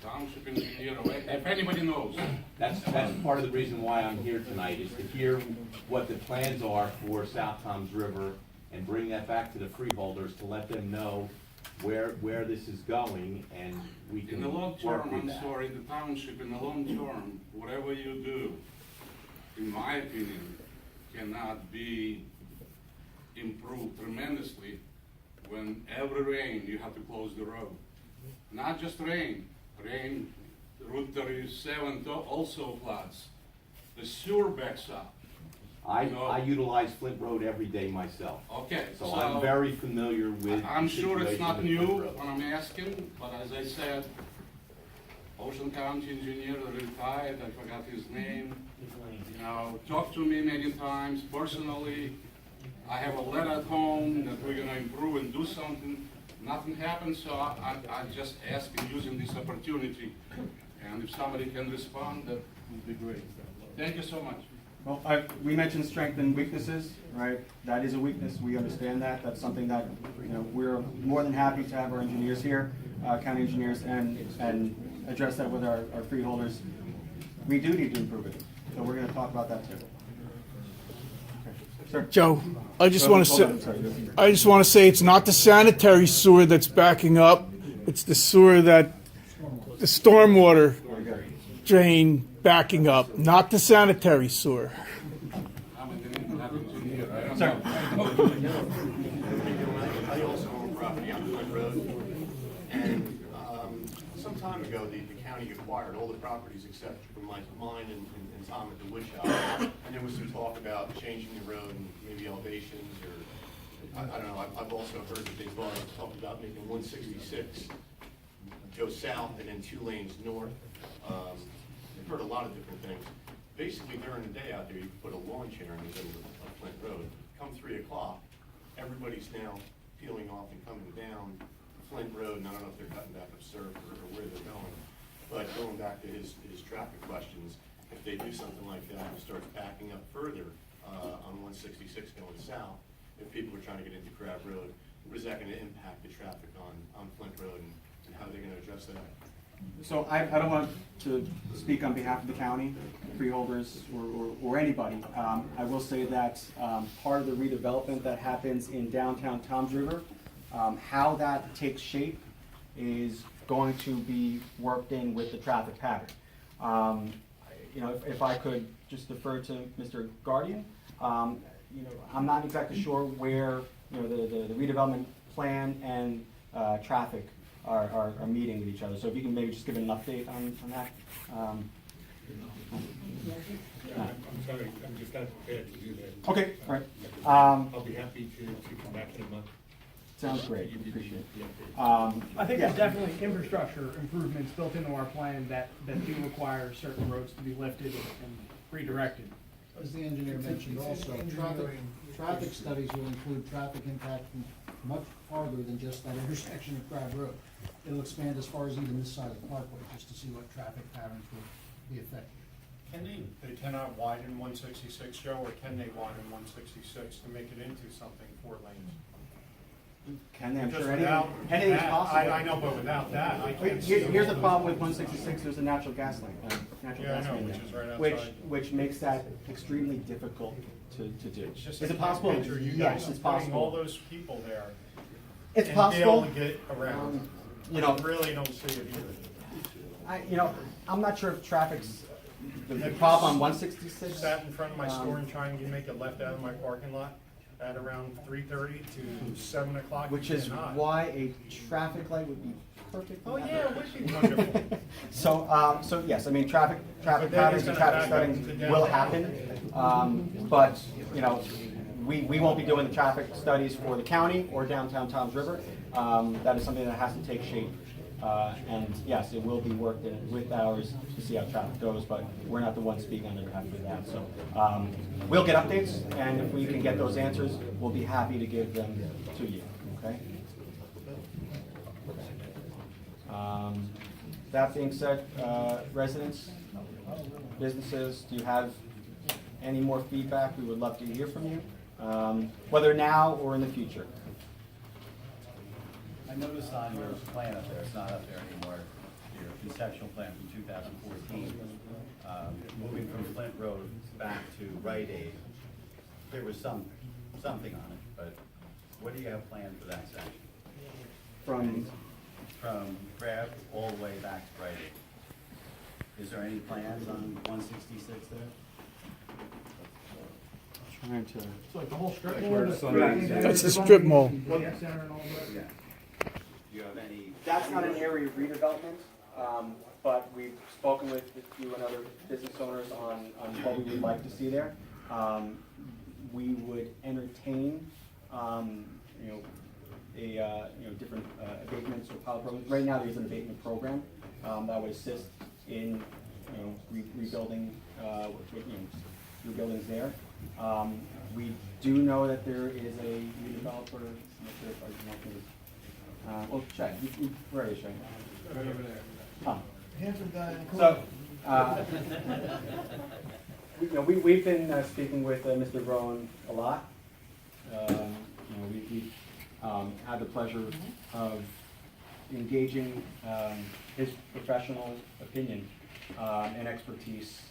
Speaker 18: township engineer, or if anybody knows.
Speaker 19: That's part of the reason why I'm here tonight, is to hear what the plans are for South Tom's River and bring that back to the freeholders to let them know where this is going, and we can
Speaker 18: In the long
Speaker 19: work
Speaker 18: term,
Speaker 19: with
Speaker 18: I'm
Speaker 19: that.
Speaker 18: sorry, the township, in the long term, whatever you do, in my opinion, cannot be improved tremendously when every rain, you have to close the road. Not just rain, Route 37 also floods. The sewer backs up.
Speaker 19: I utilize Flint Road every day myself.
Speaker 18: Okay,
Speaker 19: So I'm very familiar with.
Speaker 18: I'm
Speaker 19: the
Speaker 18: sure it's
Speaker 19: situation
Speaker 18: not
Speaker 19: with
Speaker 18: new
Speaker 19: Flint Road.
Speaker 18: when I'm asking, but as I said, Ocean County engineer retired, I forgot his name, you know, talked to me many times personally. I have a letter at home that we're gonna improve and do something. Nothing happened, so I just asking, using this opportunity. And if somebody can respond, that would be great. Thank you so much.
Speaker 10: Well, we mentioned strengths and weaknesses, right? That is a weakness, we understand that. That's something that, you know, we're more than happy to have our engineers here, county engineers, and address that with our freeholders. We do need to improve it, so we're gonna talk about that too. Okay. Sir?
Speaker 1: Joe, I just want to
Speaker 10: Hold on,
Speaker 1: say,
Speaker 10: sorry.
Speaker 1: I just want to say it's not the sanitary sewer that's backing up. It's the sewer the stormwater drain backing up, not the sanitary sewer.
Speaker 18: I'm not an engineer, I don't
Speaker 10: Sir?
Speaker 18: know.
Speaker 20: I also own property on Flint Road, and some time ago, the county acquired all the properties except for mine and Tom at the wood shop, and there was some talk about changing the road and maybe elevations, or, I don't know, I've also heard that they've talked about making 166 go south and then 2 lanes north. I've heard a lot of different things. Basically, during the day out there, you can put a lawn chair in the middle of Flint Road. Come 3 o'clock, everybody's now peeling off and coming down Flint Road, and I don't know if they're cutting back up Surf or where they're going. But going back to his traffic questions, if they do something like that and start backing up further on 166 going south, if people are trying to get into Crab Road, what is that going to impact the traffic on Flint Road, and how are they going to address that?
Speaker 10: So I don't want to speak on behalf of the county, freeholders, or anybody. I will say that part of the redevelopment that happens in downtown Toms River, how that takes shape is going to be worked in with the traffic pattern. You know, if I could just defer to Mr. Guardian, you know, I'm not exactly sure where, you know, the redevelopment plan and traffic are meeting with each other. So if you can maybe just give an update on that.
Speaker 7: I'm sorry, I'm just not prepared to do that.
Speaker 10: Okay, all right.
Speaker 7: I'll be happy to come back in a month.
Speaker 10: Sounds great, appreciate it.
Speaker 11: I think there's definitely infrastructure improvements built into our plan that do require certain roads to be lifted and redirected.
Speaker 3: As the engineer mentioned also, traffic studies will include traffic impact from much farther than just that intersection of Crab Road. It'll expand as far as even this side of the parkway, just to see what traffic patterns will be affected.
Speaker 13: Can they cannot widen 166, Joe, or can they widen 166 to make it into something 4 lanes?
Speaker 10: Can they? I'm
Speaker 13: Because
Speaker 10: sure
Speaker 13: without
Speaker 10: anything's
Speaker 13: that,
Speaker 10: possible.
Speaker 13: I know, but without that, I can't see.
Speaker 10: Here's the problem with 166, there's a natural gas line, natural
Speaker 13: Yeah, I
Speaker 10: gas
Speaker 13: know,
Speaker 10: main
Speaker 13: which
Speaker 10: there,
Speaker 13: is right
Speaker 10: which,
Speaker 13: outside.
Speaker 10: which makes that extremely difficult to do.
Speaker 13: It's just
Speaker 10: Is
Speaker 13: a
Speaker 10: it possible?
Speaker 13: picture, you
Speaker 10: Yes,
Speaker 13: guys
Speaker 10: it's
Speaker 13: putting all
Speaker 10: possible.
Speaker 13: those people there.
Speaker 10: It's
Speaker 13: and
Speaker 10: possible.
Speaker 13: be able to get around.
Speaker 10: You know,
Speaker 13: I really don't see it either.
Speaker 10: You know, I'm not sure if traffic's the problem on 166.
Speaker 13: Sat in front of my store and trying to make a left out of my parking lot at around 3:30 to 7 o'clock.
Speaker 10: Which
Speaker 13: you
Speaker 10: is
Speaker 13: cannot.
Speaker 10: why a traffic light would be perfect.
Speaker 13: Oh, yeah, it would be wonderful.
Speaker 10: So yes, I mean, traffic
Speaker 13: But then
Speaker 10: patterns
Speaker 13: it's
Speaker 10: and
Speaker 13: gonna
Speaker 10: traffic
Speaker 13: back up
Speaker 10: studies
Speaker 13: to
Speaker 10: will
Speaker 13: downtown.
Speaker 10: happen. But, you know, we won't be doing the traffic studies for the county or downtown Toms River. That is something that has to take shape. And yes, it will be worked in with ours to see how traffic goes, but we're not the ones speaking on their behalf for that. So we'll get updates, and if we can get those answers, we'll be happy to give them to you, okay? That being said, residents, businesses, do you have any more feedback? We would love to hear from you, whether now or in the future.
Speaker 21: I noticed on your plan up there, it's not up there anymore, your conceptual plan from 2014, moving from Flint Road back to Rite Aid, there was something on it, but what do you have planned for that section? From Crab all the way back to Rite Aid. Is there any plans on 166 there?
Speaker 11: It's like the whole strip.
Speaker 1: That's the strip mall.
Speaker 21: Do you have any?
Speaker 10: That's not an area of redevelopment, but we've spoken with you and other business owners on what we would like to see there. We would entertain, different abatements or pilot programs. Right now, there's an abatement program that would assist in, rebuilding, your buildings there. We do know that there is a redeveloper. Well, check. Where are you showing? Right over there. Huh.
Speaker 11: Handsome guy in the corner.
Speaker 10: So, we've been speaking with Mr. Rowan a lot. We've had the pleasure of engaging his professional opinion and expertise.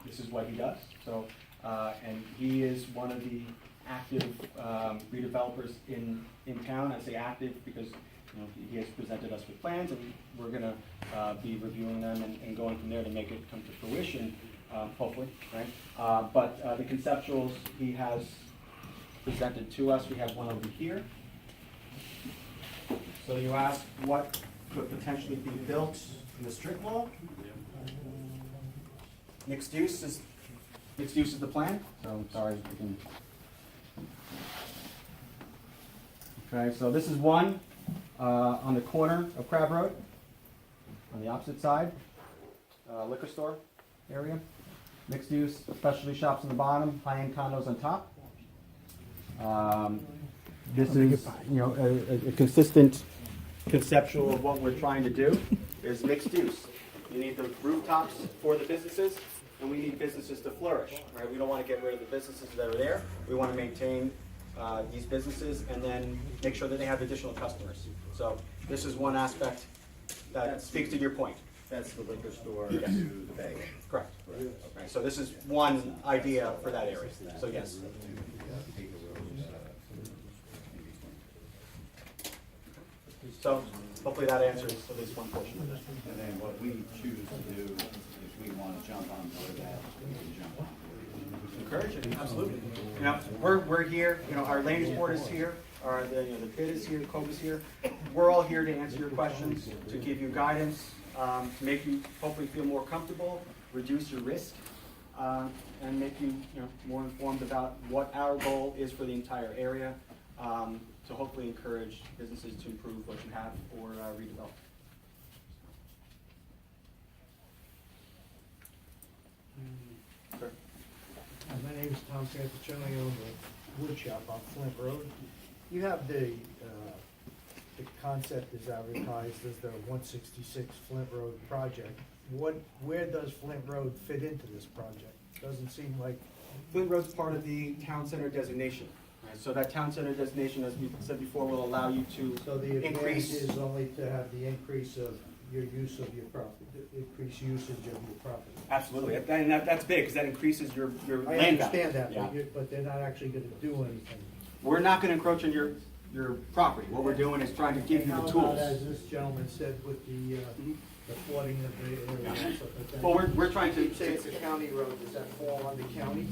Speaker 10: This is what he does. So, and he is one of the active redevelopers in town. I say active because he has presented us with plans, and we're going to be reviewing them and going from there to make it come to fruition, hopefully, right? But the conceptuals he has presented to us, we have one over here. So you asked what could potentially be built in the strip mall? Mixed use is the plan. So I'm sorry, we can. Okay, so this is one on the corner of Crab Road, on the opposite side, liquor store area. Mixed use, specialty shops on the bottom, high-end condos on top. This is, a consistent conceptual of what we're trying to do is mixed use. You need the rooftops for the businesses, and we need businesses to flourish, right? We don't want to get rid of the businesses that are there. We want to maintain these businesses and then make sure that they have additional customers. So this is one aspect that speaks to your point.
Speaker 21: That's the liquor store
Speaker 10: Yes.
Speaker 21: to the bay.
Speaker 10: Correct. Okay, so this is one idea for that area. So yes. So hopefully that answers at least one portion of it.
Speaker 21: And then what we choose to do, if we want to jump on board that, we can jump on board.
Speaker 10: Encourage it, absolutely. We're here, our land use board is here, the bid is here, the COB is here. We're all here to answer your questions, to give you guidance, to make you hopefully feel more comfortable, reduce your risk, and make you, more informed about what our goal is for the entire area, to hopefully encourage businesses to improve what you have or redevelop. Sir.
Speaker 11: My name is Tom Santuccioni. I own the wood shop on Flint Road. You have the concept is advertised as the 166 Flint Road project. Where does Flint Road fit into this project? Doesn't seem like.
Speaker 10: Flint Road's part of the town center designation. Right? So that town center designation, as we said before, will allow you to
Speaker 11: So the advantage
Speaker 10: increase.
Speaker 11: is only to have the increase of your use of your property, increased usage of your property.
Speaker 10: Absolutely, and that's big, because that increases your
Speaker 11: I
Speaker 10: land value.
Speaker 11: understand that,
Speaker 10: Yeah.
Speaker 11: but they're not actually gonna do anything.
Speaker 10: We're not gonna encroach on your property. What we're doing is trying to give you the
Speaker 11: How about,
Speaker 10: tools.
Speaker 11: as this gentleman said, with the flooding of the area and stuff like that?
Speaker 10: Well, we're trying to.
Speaker 11: You say it's a county road, does that fall on the county?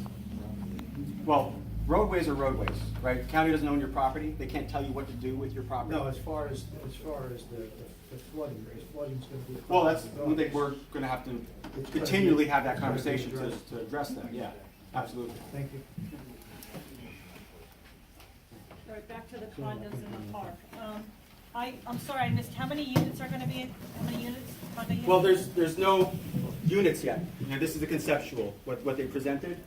Speaker 10: Well, roadways are roadways, right? The county doesn't own your property. They can't tell you what to do with your property.
Speaker 11: No, as far as the flooding, because flooding's gonna be.
Speaker 10: Well, that's one thing we're gonna have to continually have that conversation to address that, yeah, absolutely.
Speaker 11: Thank you.
Speaker 5: All right, back to the condos in the park. I'm sorry, I missed, how many units are gonna be in, how many units, condo units?
Speaker 10: Well, there's no units yet. This is the conceptual, what they presented.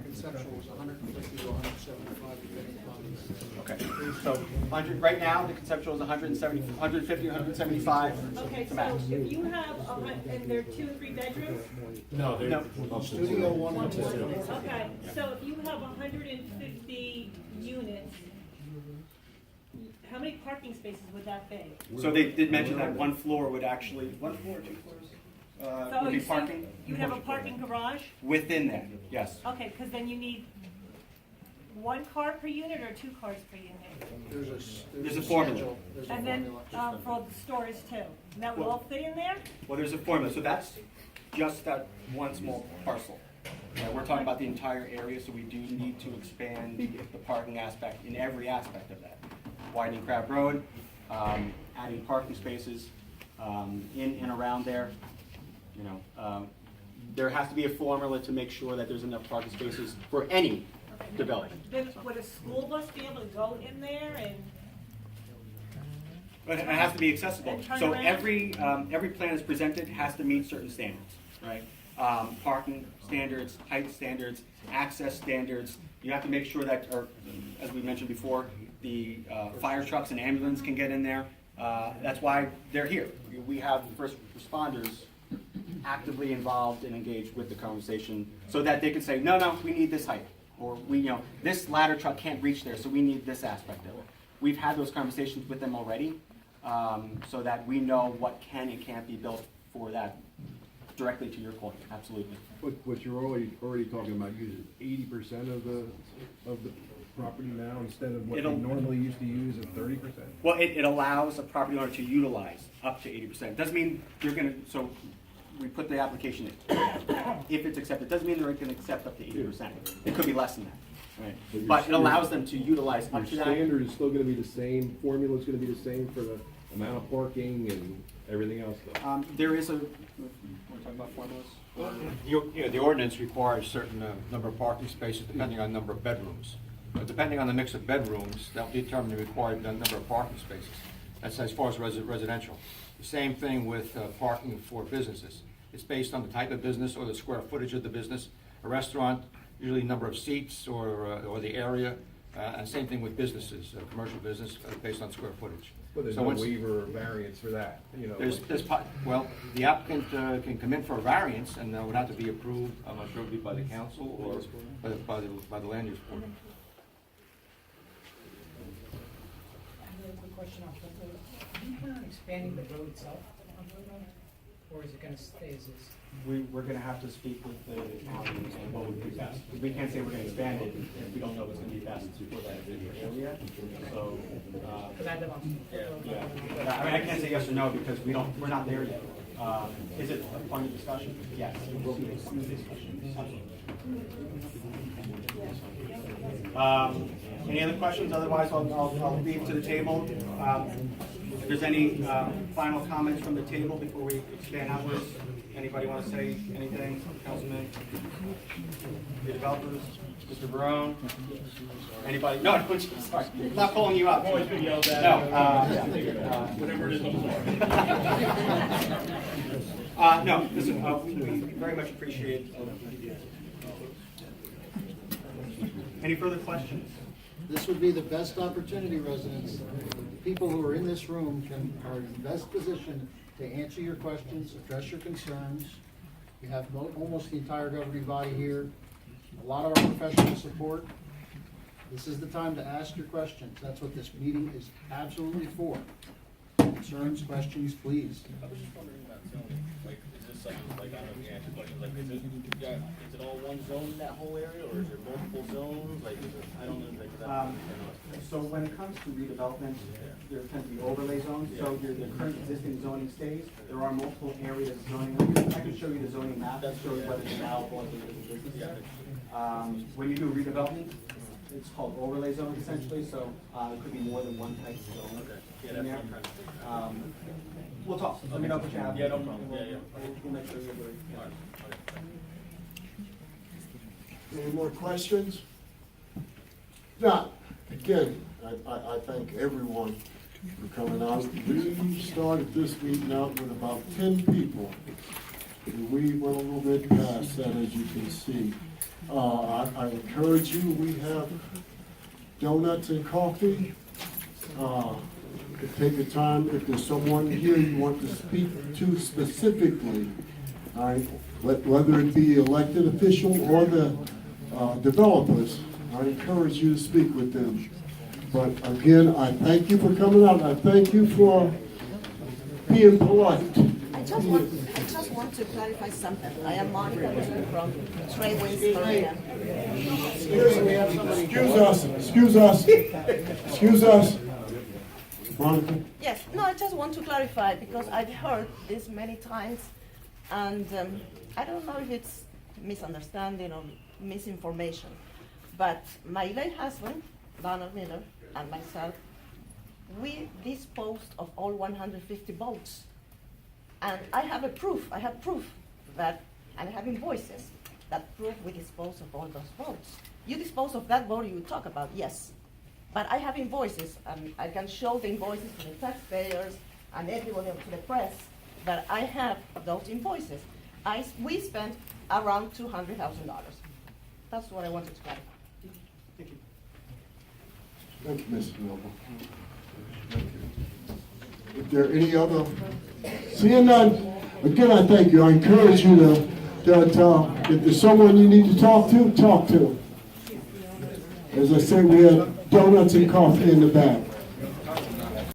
Speaker 3: Conceptual was 150 to 175, depending upon the.
Speaker 10: Okay, so 100, right now, the conceptual is 170, 150, 175
Speaker 5: Okay,
Speaker 10: to
Speaker 5: so
Speaker 10: max.
Speaker 5: if you have, and there are 2 and 3 bedrooms?
Speaker 10: No.
Speaker 3: Studio one and two.
Speaker 5: Okay, so if you have 150 units, how many parking spaces would that be?
Speaker 10: So they did mention that one floor would actually, one floor, 2 floors?
Speaker 5: So
Speaker 10: Would be
Speaker 5: you
Speaker 10: parking?
Speaker 5: You'd have a parking garage?
Speaker 10: Within that, yes.
Speaker 5: Okay, because then you need 1 car per unit or 2 cars per unit?
Speaker 10: There's a formula.
Speaker 3: schedule. There's a
Speaker 5: And then
Speaker 3: formula.
Speaker 5: for the stores too? And that would
Speaker 10: Well-
Speaker 5: all fit in there?
Speaker 10: Well, there's a formula, so that's just that one small parcel. We're talking about the entire area, so we do need to expand the parking aspect in every aspect of that. Widening Crab Road, adding parking spaces in and around there. You know, there has to be a formula to make sure that there's enough parking spaces for any development.
Speaker 5: Then would a school bus be able to go in there and?
Speaker 10: But it has to be accessible.
Speaker 5: And turn
Speaker 10: So
Speaker 5: around?
Speaker 10: every plan that's presented has to meet certain standards, right? Parking standards, height standards, access standards. You have to make sure that, or as we mentioned before, the fire trucks and ambulance can get in there. That's why they're here. We have first responders actively involved and engaged with the conversation so that they can say, no, we need this height. Or this ladder truck can't reach there, so we need this aspect of it. We've had those conversations with them already, so that we know what can and can't be built for that. Directly to your point, absolutely.
Speaker 8: But you're already talking about using 80% of the property now instead of what they normally used to use of 30%?
Speaker 10: Well, it allows a property owner to utilize up to 80%. Doesn't mean you're gonna, so we put the application in. If it's accepted, doesn't mean they're gonna accept up to 80%. It could be less than that, right? But it allows them to utilize up to
Speaker 8: Your
Speaker 10: that.
Speaker 8: standard is still gonna be the same, formula's gonna be the same for the amount of parking and everything else though?
Speaker 10: There is we're talking about formulas?
Speaker 9: The ordinance requires a certain number of parking spaces depending on the number of bedrooms. Depending on the mix of bedrooms, that'll determine the required number of parking spaces. That's as far as residential. The same thing with parking for businesses. It's based on the type of business or the square footage of the business. A restaurant, usually number of seats or the area. And same thing with businesses, commercial business, based on square footage.
Speaker 8: Well, there's
Speaker 9: So
Speaker 8: no
Speaker 9: once-
Speaker 8: waiver or variance for that,
Speaker 9: well, the applicant can come in for a variance and would have to be approved, I'm not sure it would be by the council or by the land use board.
Speaker 2: Quick question on that. Do you plan on expanding the road itself, or is it gonna stay as is?
Speaker 10: We're gonna have to speak with the county and what would be best. We can't say we're gonna expand it if we don't know what's gonna be best for that area. So, yeah. I mean, I can't say yes or no because we're not there yet. Is it a point of discussion? Yes, it will be a point of discussion. Absolutely. Any other questions? Otherwise, I'll leave to the table. If there's any final comments from the table before we expand outwards, anybody want to say anything? Councilman, the developers, Mr. Barone, anybody? No, sorry, I'm not calling you out.
Speaker 11: Always been yelled at.
Speaker 10: No.
Speaker 11: Whatever it is, I'm sorry.
Speaker 10: No, listen, we very much appreciate. Any further questions?
Speaker 3: This would be the best opportunity, residents. People who are in this room are in the best position to answer your questions, address your concerns. We have almost the entire governing body here, a lot of our professional support. This is the time to ask your questions. That's what this meeting is absolutely for. Concerns, questions, please.
Speaker 11: I was just wondering about zoning, like, is this something, like, I don't know if you answered the question, like, is it all one zone in that whole area, or is there multiple zones, like, is it, I don't know, like,
Speaker 10: So when it comes to redevelopment, there tend to be overlay zones, so the current existing zoning stays. There are multiple areas of zoning. I can show you the zoning map that shows what is allowable as a business district. When you do redevelopment, it's called overlay zones essentially, so it could be more than one type of zone in there. We'll talk. Let me know what you have.
Speaker 11: Yeah, no problem. Yeah.
Speaker 10: We'll make sure you're very.
Speaker 22: Any more questions? John, again, I thank everyone for coming out. We started this meeting out with about 10 people. We went a little bit past that, as you can see. I encourage you, we have donuts and coffee. Take the time, if there's someone here you want to speak to specifically, all right, whether it be elected official or the developers, I encourage you to speak with them. But again, I thank you for coming out. I thank you for being polite.
Speaker 23: I just want to clarify something. I am Monica Miller from Trailways Marina.
Speaker 22: Excuse us. Monica?
Speaker 23: Yes, no, I just want to clarify because I've heard this many times, and I don't know if it's misunderstanding or misinformation. But my late husband, Donald Miller, and myself, we disposed of all 150 votes. And I have proof that, and I have invoices that prove we disposed of all those votes. You dispose of that vote you talk about, yes. But I have invoices, and I can show the invoices to the taxpayers and everyone to the press, that I have those invoices. We spent around $200,000. That's what I wanted to clarify.
Speaker 11: Thank you.
Speaker 22: Thank you, Mr. Noble. Thank you. Is there any other? Seeing none, again, I thank you. I encourage you that if there's someone you need to talk to, talk to. As I said, we have donuts and coffee in the back.